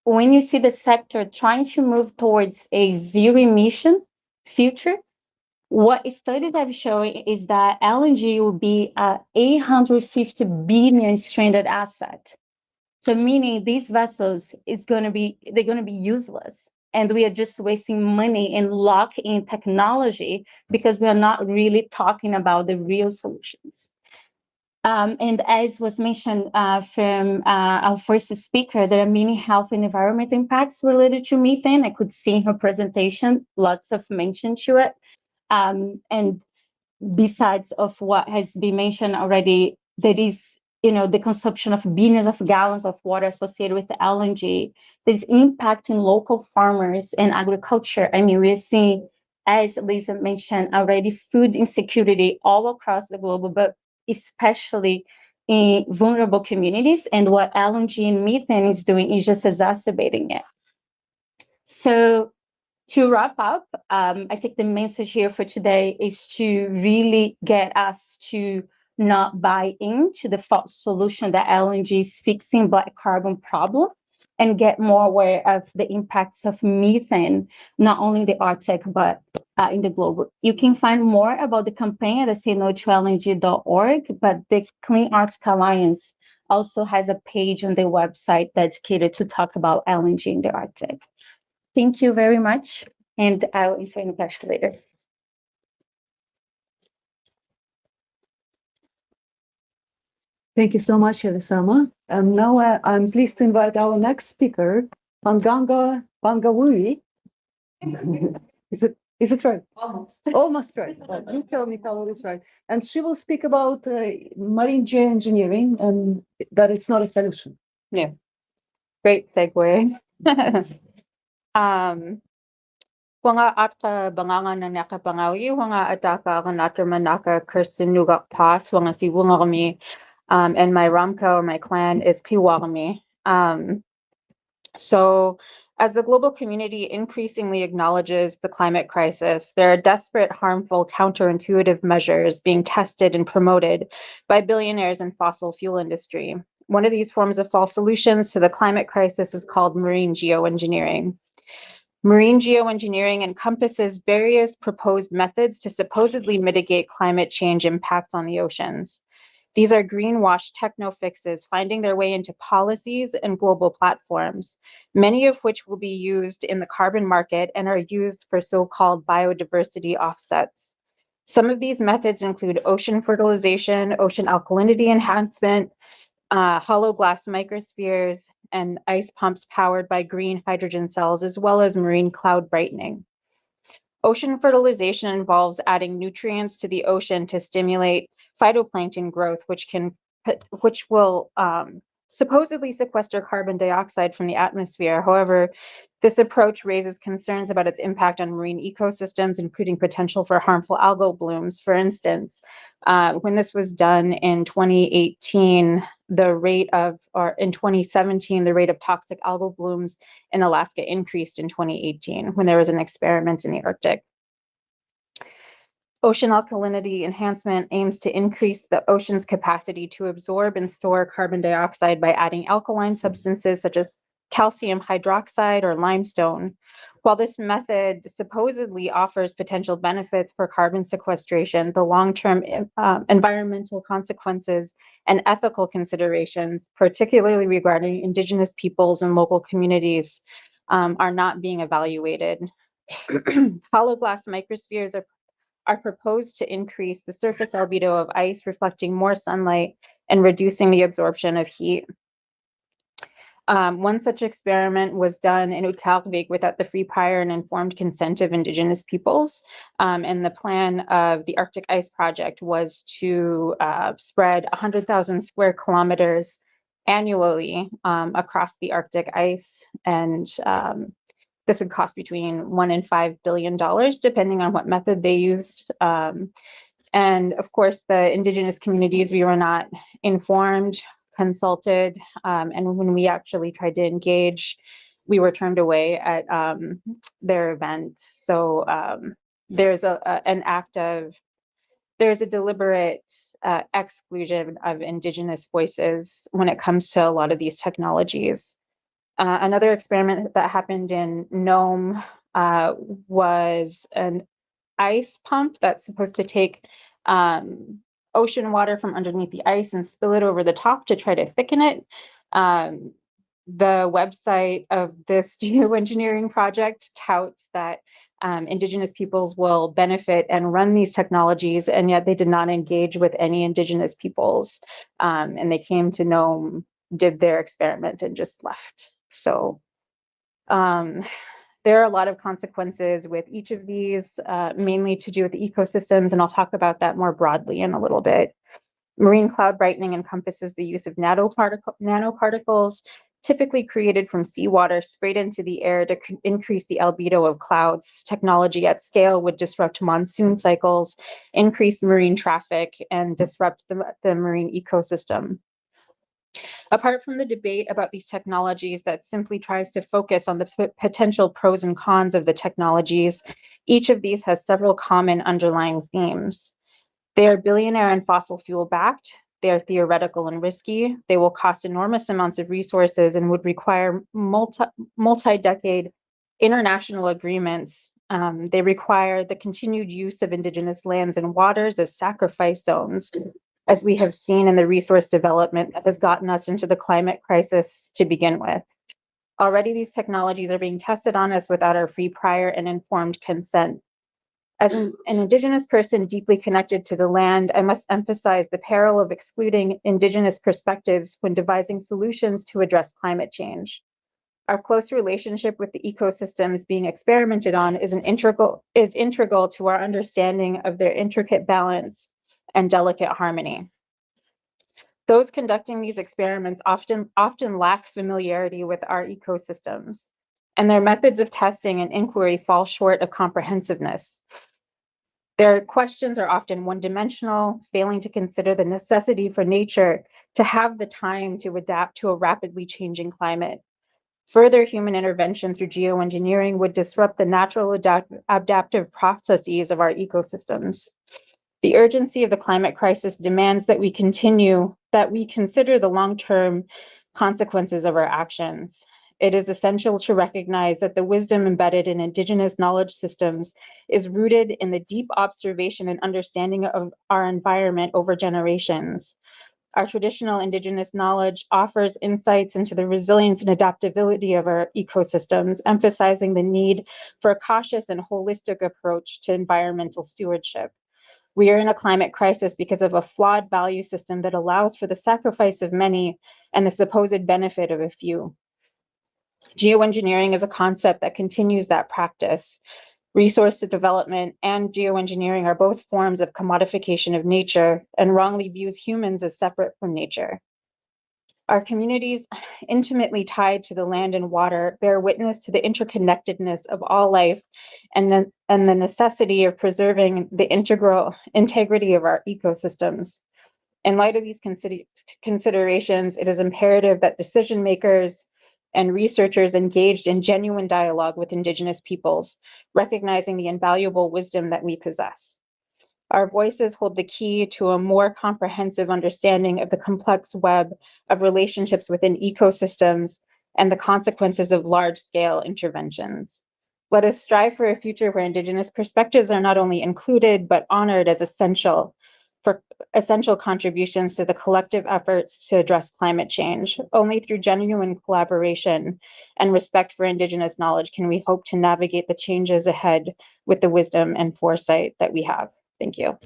when you see the sector trying to move towards a zero emission future, what studies have shown is that LNG will be a 850 billion stranded asset. So meaning these vessels they're going to be useless. And we are just wasting money and lock in technology because we are not really talking about the real solutions. And as was mentioned from our first speaker, there are many health and environment impacts related to methane. I could see in her presentation, lots of mention to it. And besides of what has been mentioned already, there is, the consumption of billions of gallons of water associated with the LNG. There's impact in local farmers and agriculture. I mean, we're seeing, as Lisa mentioned already, food insecurity all across the globe, but especially in vulnerable communities. And what LNG and methane is doing is just exacerbating it. So to wrap up, I think the message here for today is to really get us to not buy into the false solution that LNG is fixing black carbon problem, and get more aware of the impacts of methane, not only in the Arctic, but in the globe. You can find more about the campaign at sayno2lng.org, but the Clean Arctic Alliance also has a page on their website dedicated to talk about LNG in the Arctic. Thank you very much, and I will answer any question later. Thank you so much, Elisama. And now I'm pleased to invite our next speaker, Panganga Pangawui. Is it right? Almost right. You tell me how it is right. And she will speak about marine geoengineering and that it's not a solution. Yeah, great segue. Wanga ata banganga na nakapangawi, wanga ataka kanata manaka Kirsten Nugak Pas, wanga si wungami, and my Ramka or my clan is Kiwagami. So as the global community increasingly acknowledges the climate crisis, there are desperate, harmful, counterintuitive measures being tested and promoted by billionaires in fossil fuel industry. One of these forms of false solutions to the climate crisis is called marine geoengineering. Marine geoengineering encompasses various proposed methods to supposedly mitigate climate change impacts on the oceans. These are greenwash techno fixes finding their way into policies and global platforms, many of which will be used in the carbon market and are used for so-called biodiversity offsets. Some of these methods include ocean fertilization, ocean alkalinity enhancement, hollow glass microspheres, and ice pumps powered by green hydrogen cells, as well as marine cloud brightening. Ocean fertilization involves adding nutrients to the ocean to stimulate phytoplankton growth, which will supposedly sequester carbon dioxide from the atmosphere. However, this approach raises concerns about its impact on marine ecosystems, including potential for harmful algal blooms. For instance, when this was done in 2018, in 2017, the rate of toxic algal blooms in Alaska increased in 2018 when there was an experiment in the Arctic. Ocean alkalinity enhancement aims to increase the ocean's capacity to absorb and store carbon dioxide by adding alkaline substances such as calcium hydroxide or limestone. While this method supposedly offers potential benefits for carbon sequestration, the long-term environmental consequences and ethical considerations, particularly regarding Indigenous peoples and local communities, are not being evaluated. Hollow glass microspheres are proposed to increase the surface albedo of ice, reflecting more sunlight and reducing the absorption of heat. One such experiment was done in Utkalvik without the free, prior, and informed consent of Indigenous peoples. And the plan of the Arctic Ice Project was to spread 100,000 square kilometers annually across the Arctic ice. And this would cost between $1 and $5 billion, depending on what method they used. And of course, the Indigenous communities, we were not informed, consulted, and when we actually tried to engage, we were turned away at their event. So there's there's a deliberate exclusion of Indigenous voices when it comes to a lot of these technologies. Another experiment that happened in Nome was an ice pump that's supposed to take ocean water from underneath the ice and spill it over the top to try to thicken it. The website of this geoengineering project touts that Indigenous peoples will benefit and run these technologies, and yet they did not engage with any Indigenous peoples. And they came to Nome, did their experiment, and just left. So there are a lot of consequences with each of these, mainly to do with the ecosystems, and I'll talk about that more broadly in a little bit. Marine cloud brightening encompasses the use of nanoparticles, typically created from seawater, sprayed into the air to increase the albedo of clouds. This technology at scale would disrupt monsoon cycles, increase marine traffic, and disrupt the marine ecosystem. Apart from the debate about these technologies that simply tries to focus on the potential pros and cons of the technologies, each of these has several common underlying themes. They are billionaire and fossil fuel backed. They are theoretical and risky. They will cost enormous amounts of resources and would require multi-decade international agreements. They require the continued use of Indigenous lands and waters as sacrifice zones, as we have seen in the resource development that has gotten us into the climate crisis to begin with. Already these technologies are being tested on us without our free, prior, and informed consent. As an Indigenous person deeply connected to the land, I must emphasize the peril of excluding Indigenous perspectives when devising solutions to address climate change. Our close relationship with the ecosystems being experimented on is integral to our understanding of their intricate balance and delicate harmony. Those conducting these experiments often lack familiarity with our ecosystems, and their methods of testing and inquiry fall short of comprehensiveness. Their questions are often one-dimensional, failing to consider the necessity for nature to have the time to adapt to a rapidly changing climate. Further human intervention through geoengineering would disrupt the natural adaptive processes of our ecosystems. The urgency of the climate crisis demands that we consider the long-term consequences of our actions. It is essential to recognize that the wisdom embedded in Indigenous knowledge systems is rooted in the deep observation and understanding of our environment over generations. Our traditional Indigenous knowledge offers insights into the resilience and adaptability of our ecosystems, emphasizing the need for a cautious and holistic approach to environmental stewardship. We are in a climate crisis because of a flawed value system that allows for the sacrifice of many and the supposed benefit of a few. Geoengineering is a concept that continues that practice. Resource development and geoengineering are both forms of commodification of nature and wrongly views humans as separate from nature. Our communities, intimately tied to the land and water, bear witness to the interconnectedness of all life and the necessity of preserving the integrity of our ecosystems. In light of these considerations, it is imperative that decision makers and researchers engaged in genuine dialogue with Indigenous peoples, recognizing the invaluable wisdom that we possess. Our voices hold the key to a more comprehensive understanding of the complex web of relationships within ecosystems and the consequences of large-scale interventions. Let us strive for a future where Indigenous perspectives are not only included, but honored as essential contributions to the collective efforts to address climate change. Only through genuine collaboration and respect for Indigenous knowledge can we hope to navigate the changes ahead with the wisdom and foresight that we have. Thank you.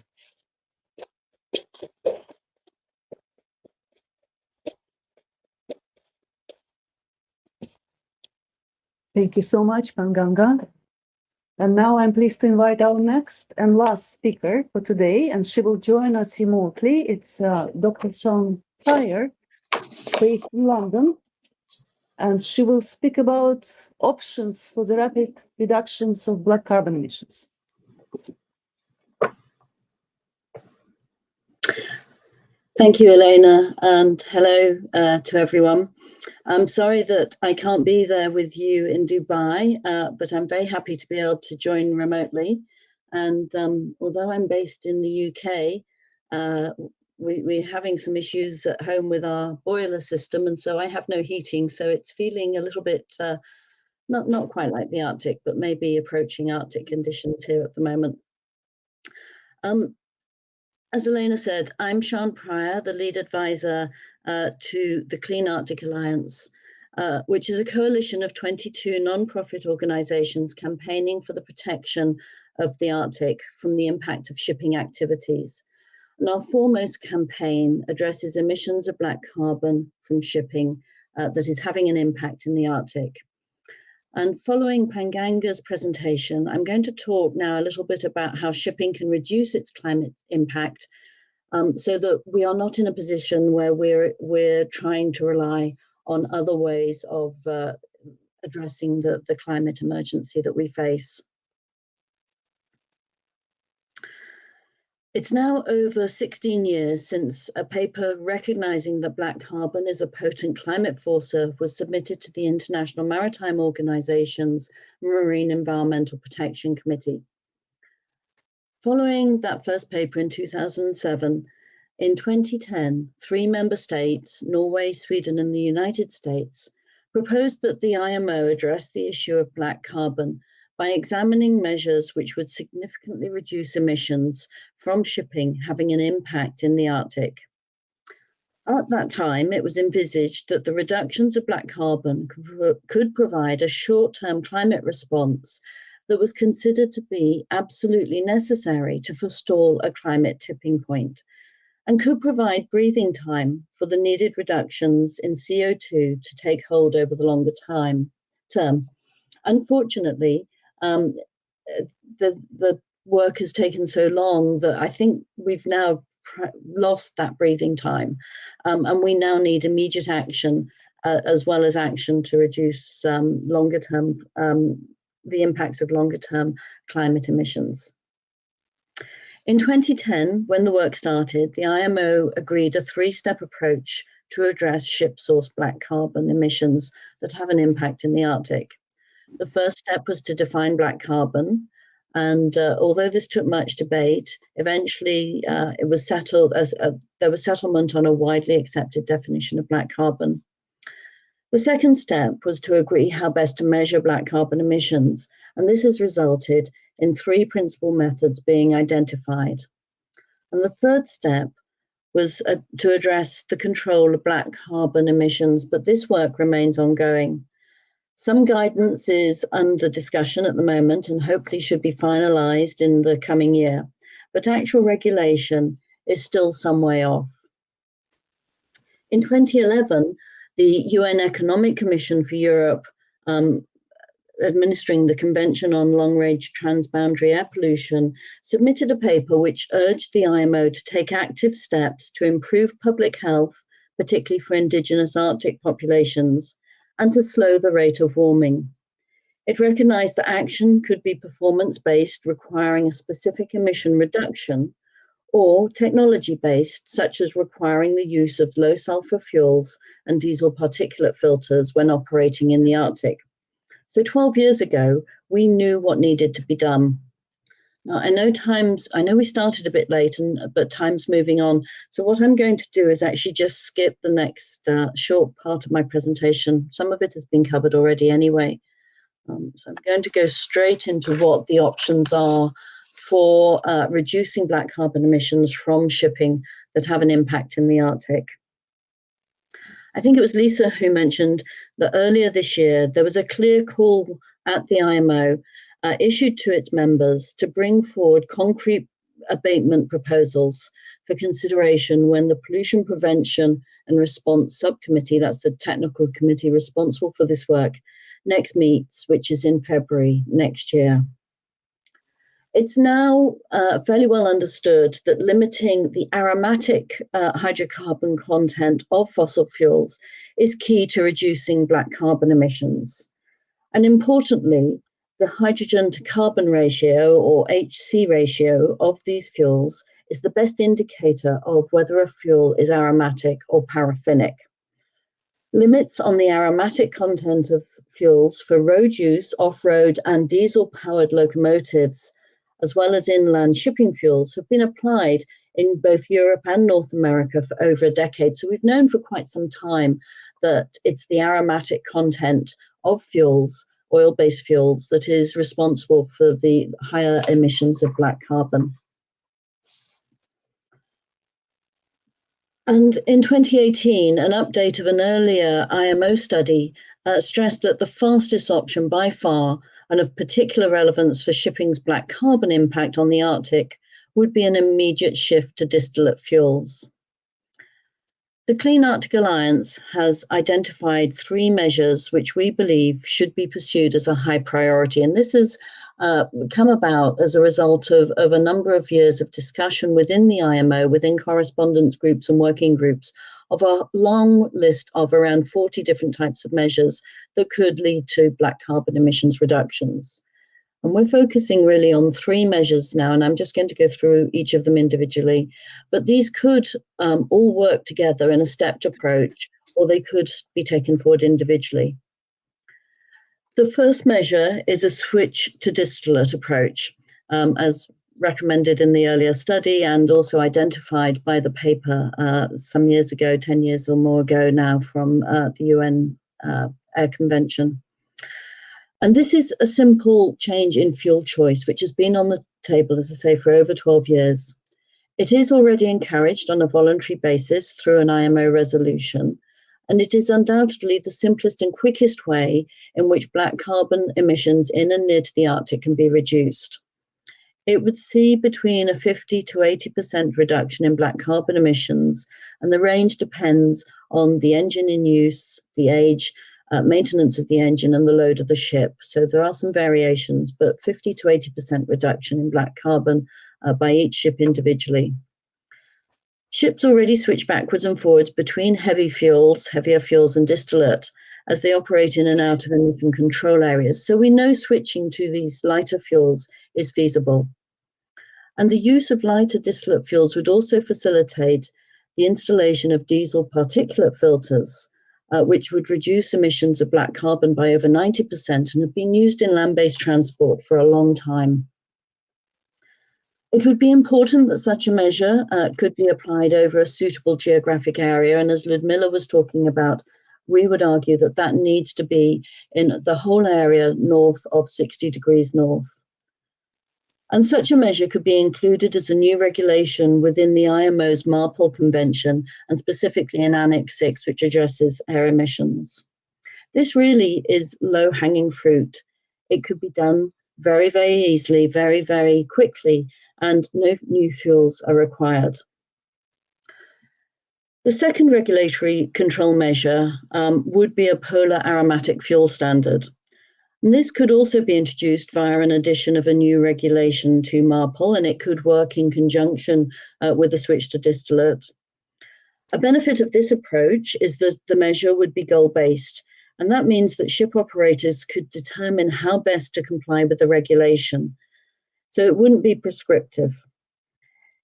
Thank you so much, Panganga. And now I'm pleased to invite our next and last speaker for today, and she will join us remotely. It's Dr. Sean Pryor, based in London, and she will speak about options for the rapid reductions of black carbon emissions. Thank you, Elena, and hello to everyone. I'm sorry that I can't be there with you in Dubai, but I'm very happy to be able to join remotely. And although I'm based in the UK, we're having some issues at home with our boiler system, and so I have no heating. So it's feeling a little bit, not quite like the Arctic, but maybe approaching Arctic conditions here at the moment. As Elena said, I'm Sean Pryor, the lead advisor to the Clean Arctic Alliance. which is a coalition of 22 non-profit organizations campaigning for the protection of the Arctic from the impact of shipping activities. And our foremost campaign addresses emissions of black carbon from shipping that is having an impact in the Arctic. And following Panganga's presentation, I'm going to talk now a little bit about how shipping can reduce its climate impact so that we are not in a position where we're trying to rely on other ways of addressing the climate emergency that we face. It's now over 16 years since a paper recognizing that black carbon is a potent climate forcer was submitted to the International Maritime Organization's Marine Environmental Protection Committee. Following that first paper in 2007, in 2010, 3 member states, Norway, Sweden, and the United States, proposed that the IMO address the issue of black carbon by examining measures which would significantly reduce emissions from shipping having an impact in the Arctic. At that time, it was envisaged that the reductions of black carbon could provide a short-term climate response that was considered to be absolutely necessary to forestall a climate tipping point, and could provide breathing time for the needed reductions in CO2 to take hold over the longer term. Unfortunately, the work has taken so long that I think we've now lost that breathing time, and we now need immediate action as well as action to reduce longer term the impacts of longer term climate emissions. In 2010, when the work started, the IMO agreed a 3-step approach to address ship-source black carbon emissions that have an impact in the Arctic. The first step was to define black carbon, and although this took much debate, eventually it was settled as there was settlement on a widely accepted definition of black carbon. The second step was to agree how best to measure black carbon emissions, and this has resulted in 3 principal methods being identified. And the third step was to address the control of black carbon emissions, but this work remains ongoing. Some guidance is under discussion at the moment and hopefully should be finalized in the coming year, but actual regulation is still some way off. In 2011, the UN Economic Commission for Europe, administering the Convention on Long-Range Transboundary Air Pollution, submitted a paper which urged the IMO to take active steps to improve public health, particularly for Indigenous Arctic populations, and to slow the rate of warming. It recognized that action could be performance-based, requiring a specific emission reduction, or technology-based, such as requiring the use of low-sulfur fuels and diesel particulate filters when operating in the Arctic. So 12 years ago, we knew what needed to be done. Now, I know we started a bit late, but time's moving on. So what I'm going to do is actually just skip the next short part of my presentation. Some of it has been covered already anyway. So I'm going to go straight into what the options are for reducing black carbon emissions from shipping that have an impact in the Arctic. I think it was Lisa who mentioned that earlier this year, there was a clear call at the IMO issued to its members to bring forward concrete abatement proposals for consideration when the Pollution Prevention and Response Subcommittee, that's the technical committee responsible for this work, next meets, which is in February next year. It's now fairly well understood that limiting the aromatic hydrocarbon content of fossil fuels is key to reducing black carbon emissions. And importantly, the hydrogen to carbon ratio, or HC ratio, of these fuels is the best indicator of whether a fuel is aromatic or paraffinic. Limits on the aromatic content of fuels for road use, off-road, and diesel-powered locomotives, as well as inland shipping fuels, have been applied in both Europe and North America for over a decade. So we've known for quite some time that it's the aromatic content of fuels, oil-based fuels, that is responsible for the higher emissions of black carbon. And in 2018, an update of an earlier IMO study stressed that the fastest option by far, and of particular relevance for shipping's black carbon impact on the Arctic, would be an immediate shift to distillate fuels. The Clean Arctic Alliance has identified 3 measures which we believe should be pursued as a high priority. And this has come about as a result of a number of years of discussion within the IMO, within correspondence groups and working groups, of a long list of around 40 different types of measures that could lead to black carbon emissions reductions. And we're focusing really on 3 measures now, and I'm just going to go through each of them individually. But these could all work together in a stepped approach, or they could be taken forward individually. The first measure is a switch to distillate approach, as recommended in the earlier study and also identified by the paper some years ago, 10 years or more ago now, from the UN Air Convention. And this is a simple change in fuel choice, which has been on the table, as I say, for over 12 years. It is already encouraged on a voluntary basis through an IMO resolution, and it is undoubtedly the simplest and quickest way in which black carbon emissions in and near to the Arctic can be reduced. It would see between a 50 to 80% reduction in black carbon emissions, and the range depends on the engine in use, the age, maintenance of the engine, and the load of the ship. So there are some variations, but 50 to 80% reduction in black carbon by each ship individually. Ships already switch backwards and forwards between heavier fuels and distillate as they operate in and out of emission control areas. So we know switching to these lighter fuels is feasible. And the use of lighter distillate fuels would also facilitate the installation of diesel particulate filters, which would reduce emissions of black carbon by over 90% and have been used in land-based transport for a long time. It would be important that such a measure could be applied over a suitable geographic area. And as Ludmila was talking about, we would argue that that needs to be in the whole area north of 60 degrees north. And such a measure could be included as a new regulation within the IMO's MARPOL Convention, and specifically in Annex 6, which addresses air emissions. This really is low-hanging fruit. It could be done very, very easily, very, very quickly, and no new fuels are required. The second regulatory control measure would be a polar aromatic fuel standard. And this could also be introduced via an addition of a new regulation to MARPOL, and it could work in conjunction with a switch to distillate. A benefit of this approach is that the measure would be goal-based, and that means that ship operators could determine how best to comply with the regulation. So it wouldn't be prescriptive.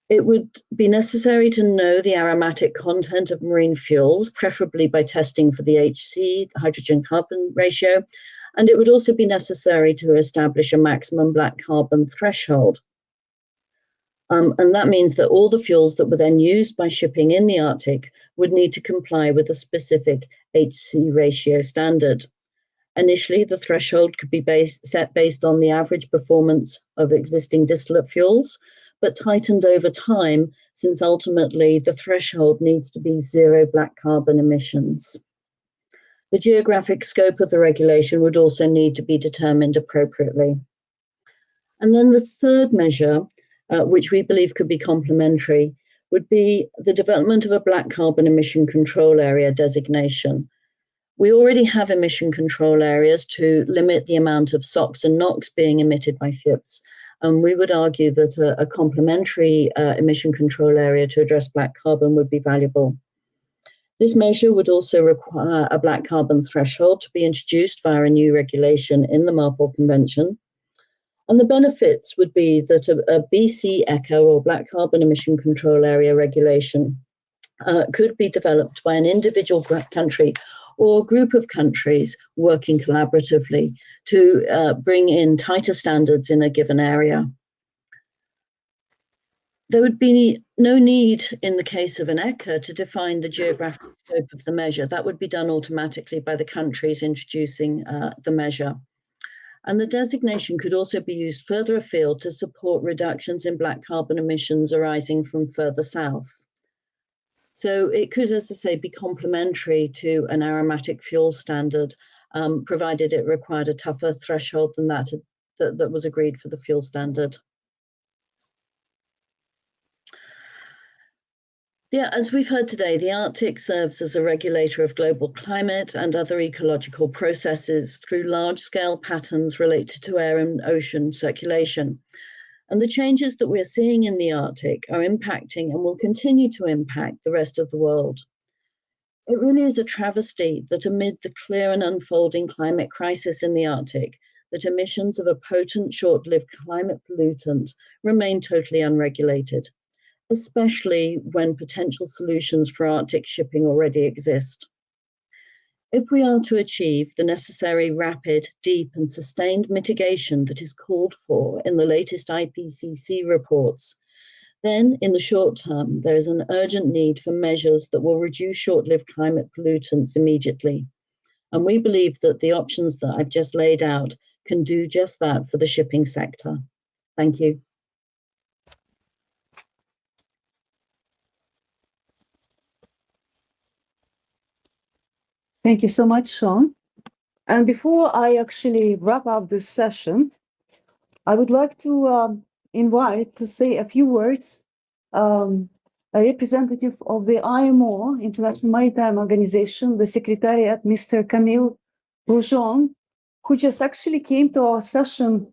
It would be necessary to know the aromatic content of marine fuels, preferably by testing for the HC, the hydrogen-carbon ratio, and it would also be necessary to establish a maximum black carbon threshold. And that means that all the fuels that were then used by shipping in the Arctic would need to comply with a specific HC ratio standard. Initially, the threshold could be set based on the average performance of existing distillate fuels, but tightened over time, since ultimately the threshold needs to be 0 black carbon emissions. The geographic scope of the regulation would also need to be determined appropriately. And then the third measure, which we believe could be complementary, would be the development of a black carbon emission control area designation. We already have emission control areas to limit the amount of SOx and NOx being emitted by ships. And we would argue that a complementary emission control area to address black carbon would be valuable. This measure would also require a black carbon threshold to be introduced via a new regulation in the MARPOL Convention. And the benefits would be that a ABC-iCAP, or Black Carbon Emission Control Area regulation, could be developed by an individual country or group of countries working collaboratively to bring in tighter standards in a given area. There would be no need in the case of an ECA to define the geographic scope of the measure. That would be done automatically by the countries introducing the measure. And the designation could also be used further afield to support reductions in black carbon emissions arising from further south. So it could, as I say, be complementary to an aromatic fuel standard, provided it required a tougher threshold than that was agreed for the fuel standard. Yeah, as we've heard today, the Arctic serves as a regulator of global climate and other ecological processes through large-scale patterns related to air and ocean circulation. And the changes that we're seeing in the Arctic are impacting and will continue to impact the rest of the world. It really is a travesty that amid the clear and unfolding climate crisis in the Arctic, that emissions of a potent, short-lived climate pollutant remain totally unregulated, especially when potential solutions for Arctic shipping already exist. If we are to achieve the necessary rapid, deep, and sustained mitigation that is called for in the latest IPCC reports, then in the short term, there is an urgent need for measures that will reduce short-lived climate pollutants immediately. And we believe that the options that I've just laid out can do just that for the shipping sector. Thank you. Thank you so much, Sean. And before I actually wrap up this session, I would like to invite to say a few words a representative of the IMO, International Maritime Organization, the Secretariat, Mr. Camille Bourgeon, who just actually came to our session,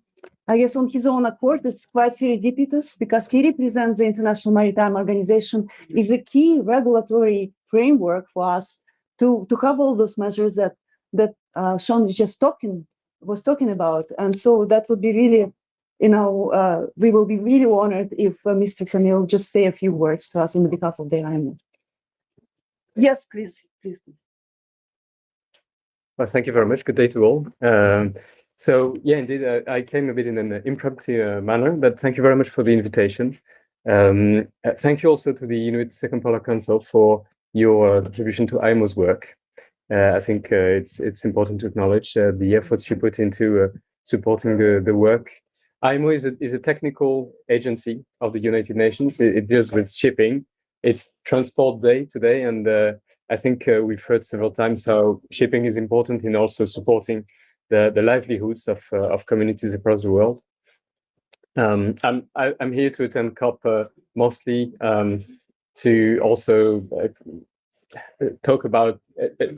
I guess, on his own accord. It's quite serendipitous because he represents the International Maritime Organization, is a key regulatory framework for us to have all those measures that Sean was talking about. And so that would be really, we will be really honored if Mr. Camille just say a few words to us on behalf of the IMO. Yes, please. Well, thank you very much. Good day to all. So yeah, indeed, I came a bit in an impromptu manner, but thank you very much for the invitation. Thank you also to the Inuit Circumpolar Council for your contribution to IMO's work. I think it's important to acknowledge the efforts you put into supporting the work. IMO is a technical agency of the United Nations. It deals with shipping. It's Transport Day today, and I think we've heard several times how shipping is important in also supporting the livelihoods of communities across the world. I'm here to attend COP mostly to also talk about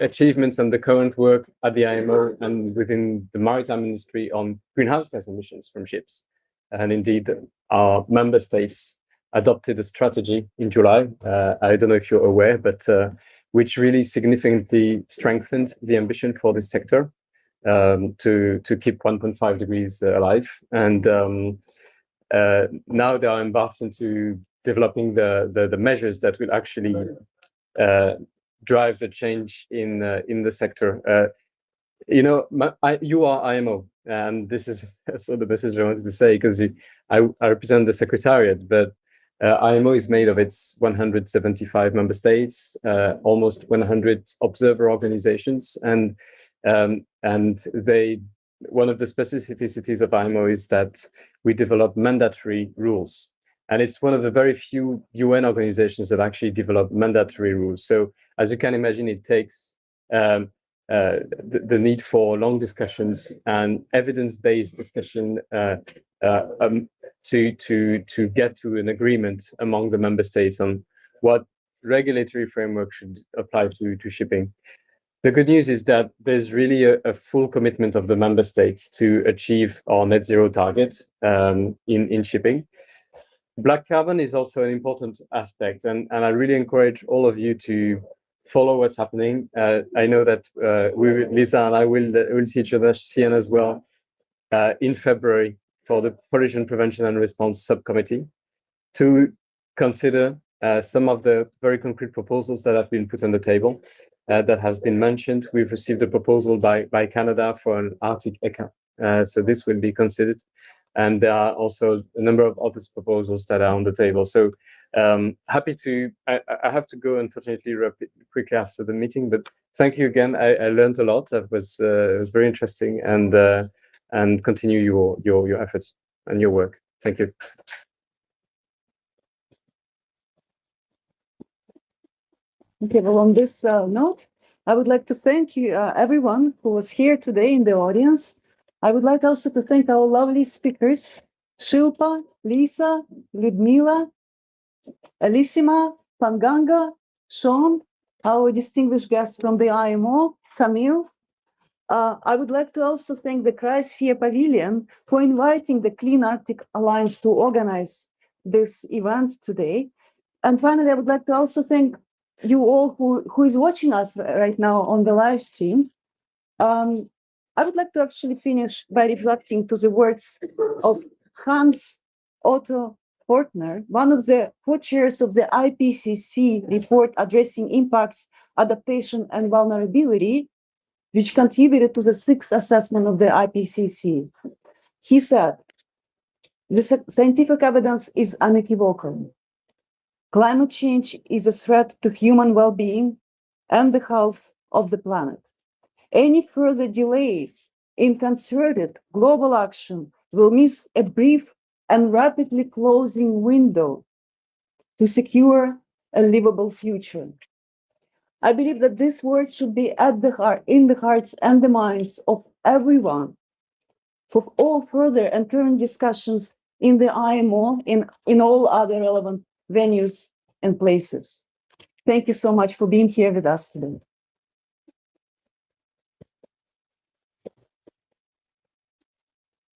achievements and the current work at the IMO and within the maritime industry on greenhouse gas emissions from ships. And indeed, our member states adopted a strategy in July. I don't know if you're aware, but which really significantly strengthened the ambition for this sector to keep 1.5 degrees alive. And now they are embarked into developing the measures that will actually drive the change in the sector. You are IMO, and this is sort of the message I wanted to say, because I represent the Secretariat, but IMO is made of its 175 member states, almost 100 observer organizations, and one of the specificities of IMO is that we develop mandatory rules. And it's one of the very few UN organizations that actually develop mandatory rules. So as you can imagine, it takes the need for long discussions and evidence-based discussion to get to an agreement among the member states on what regulatory framework should apply to shipping. The good news is that there's really a full commitment of the member states to achieve our net zero target in shipping. Black carbon is also an important aspect, and I really encourage all of you to follow what's happening. I know that Lisa and I will see each other, Sienna as well, in February for the Pollution Prevention and Response Subcommittee to consider some of the very concrete proposals that have been put on the table that has been mentioned. We've received a proposal by Canada for an Arctic AMAP, so this will be considered. And there are also a number of other proposals that are on the table. So happy to, I have to go, unfortunately, quickly after the meeting, but thank you again. I learned a lot. It was very interesting, and continue your efforts and your work. Thank you. Okay, well, on this note, I would like to thank you, everyone who was here today in the audience. I would like also to thank our lovely speakers, Shilpa, Lisa, Ludmila, Elissima, Panganga, Sean, our distinguished guest from the IMO, Camille. I would like to also thank the Cryosphere Pavilion for inviting the Clean Arctic Alliance to organize this event today. And finally, I would like to also thank you all who is watching us right now on the live stream. I would like to actually finish by reflecting to the words of Hans Otto Fortner, one of the co-chairs of the IPCC report addressing impacts, adaptation, and vulnerability, which contributed to the sixth assessment of the IPCC. He said, the scientific evidence is unequivocal. Climate change is a threat to human well-being and the health of the planet. Any further delays in concerted global action will miss a brief and rapidly closing window to secure a livable future. I believe that this word should be at the heart, in the hearts and the minds of everyone for all further and current discussions in the IMO, in all other relevant venues and places. Thank you so much for being here with us today.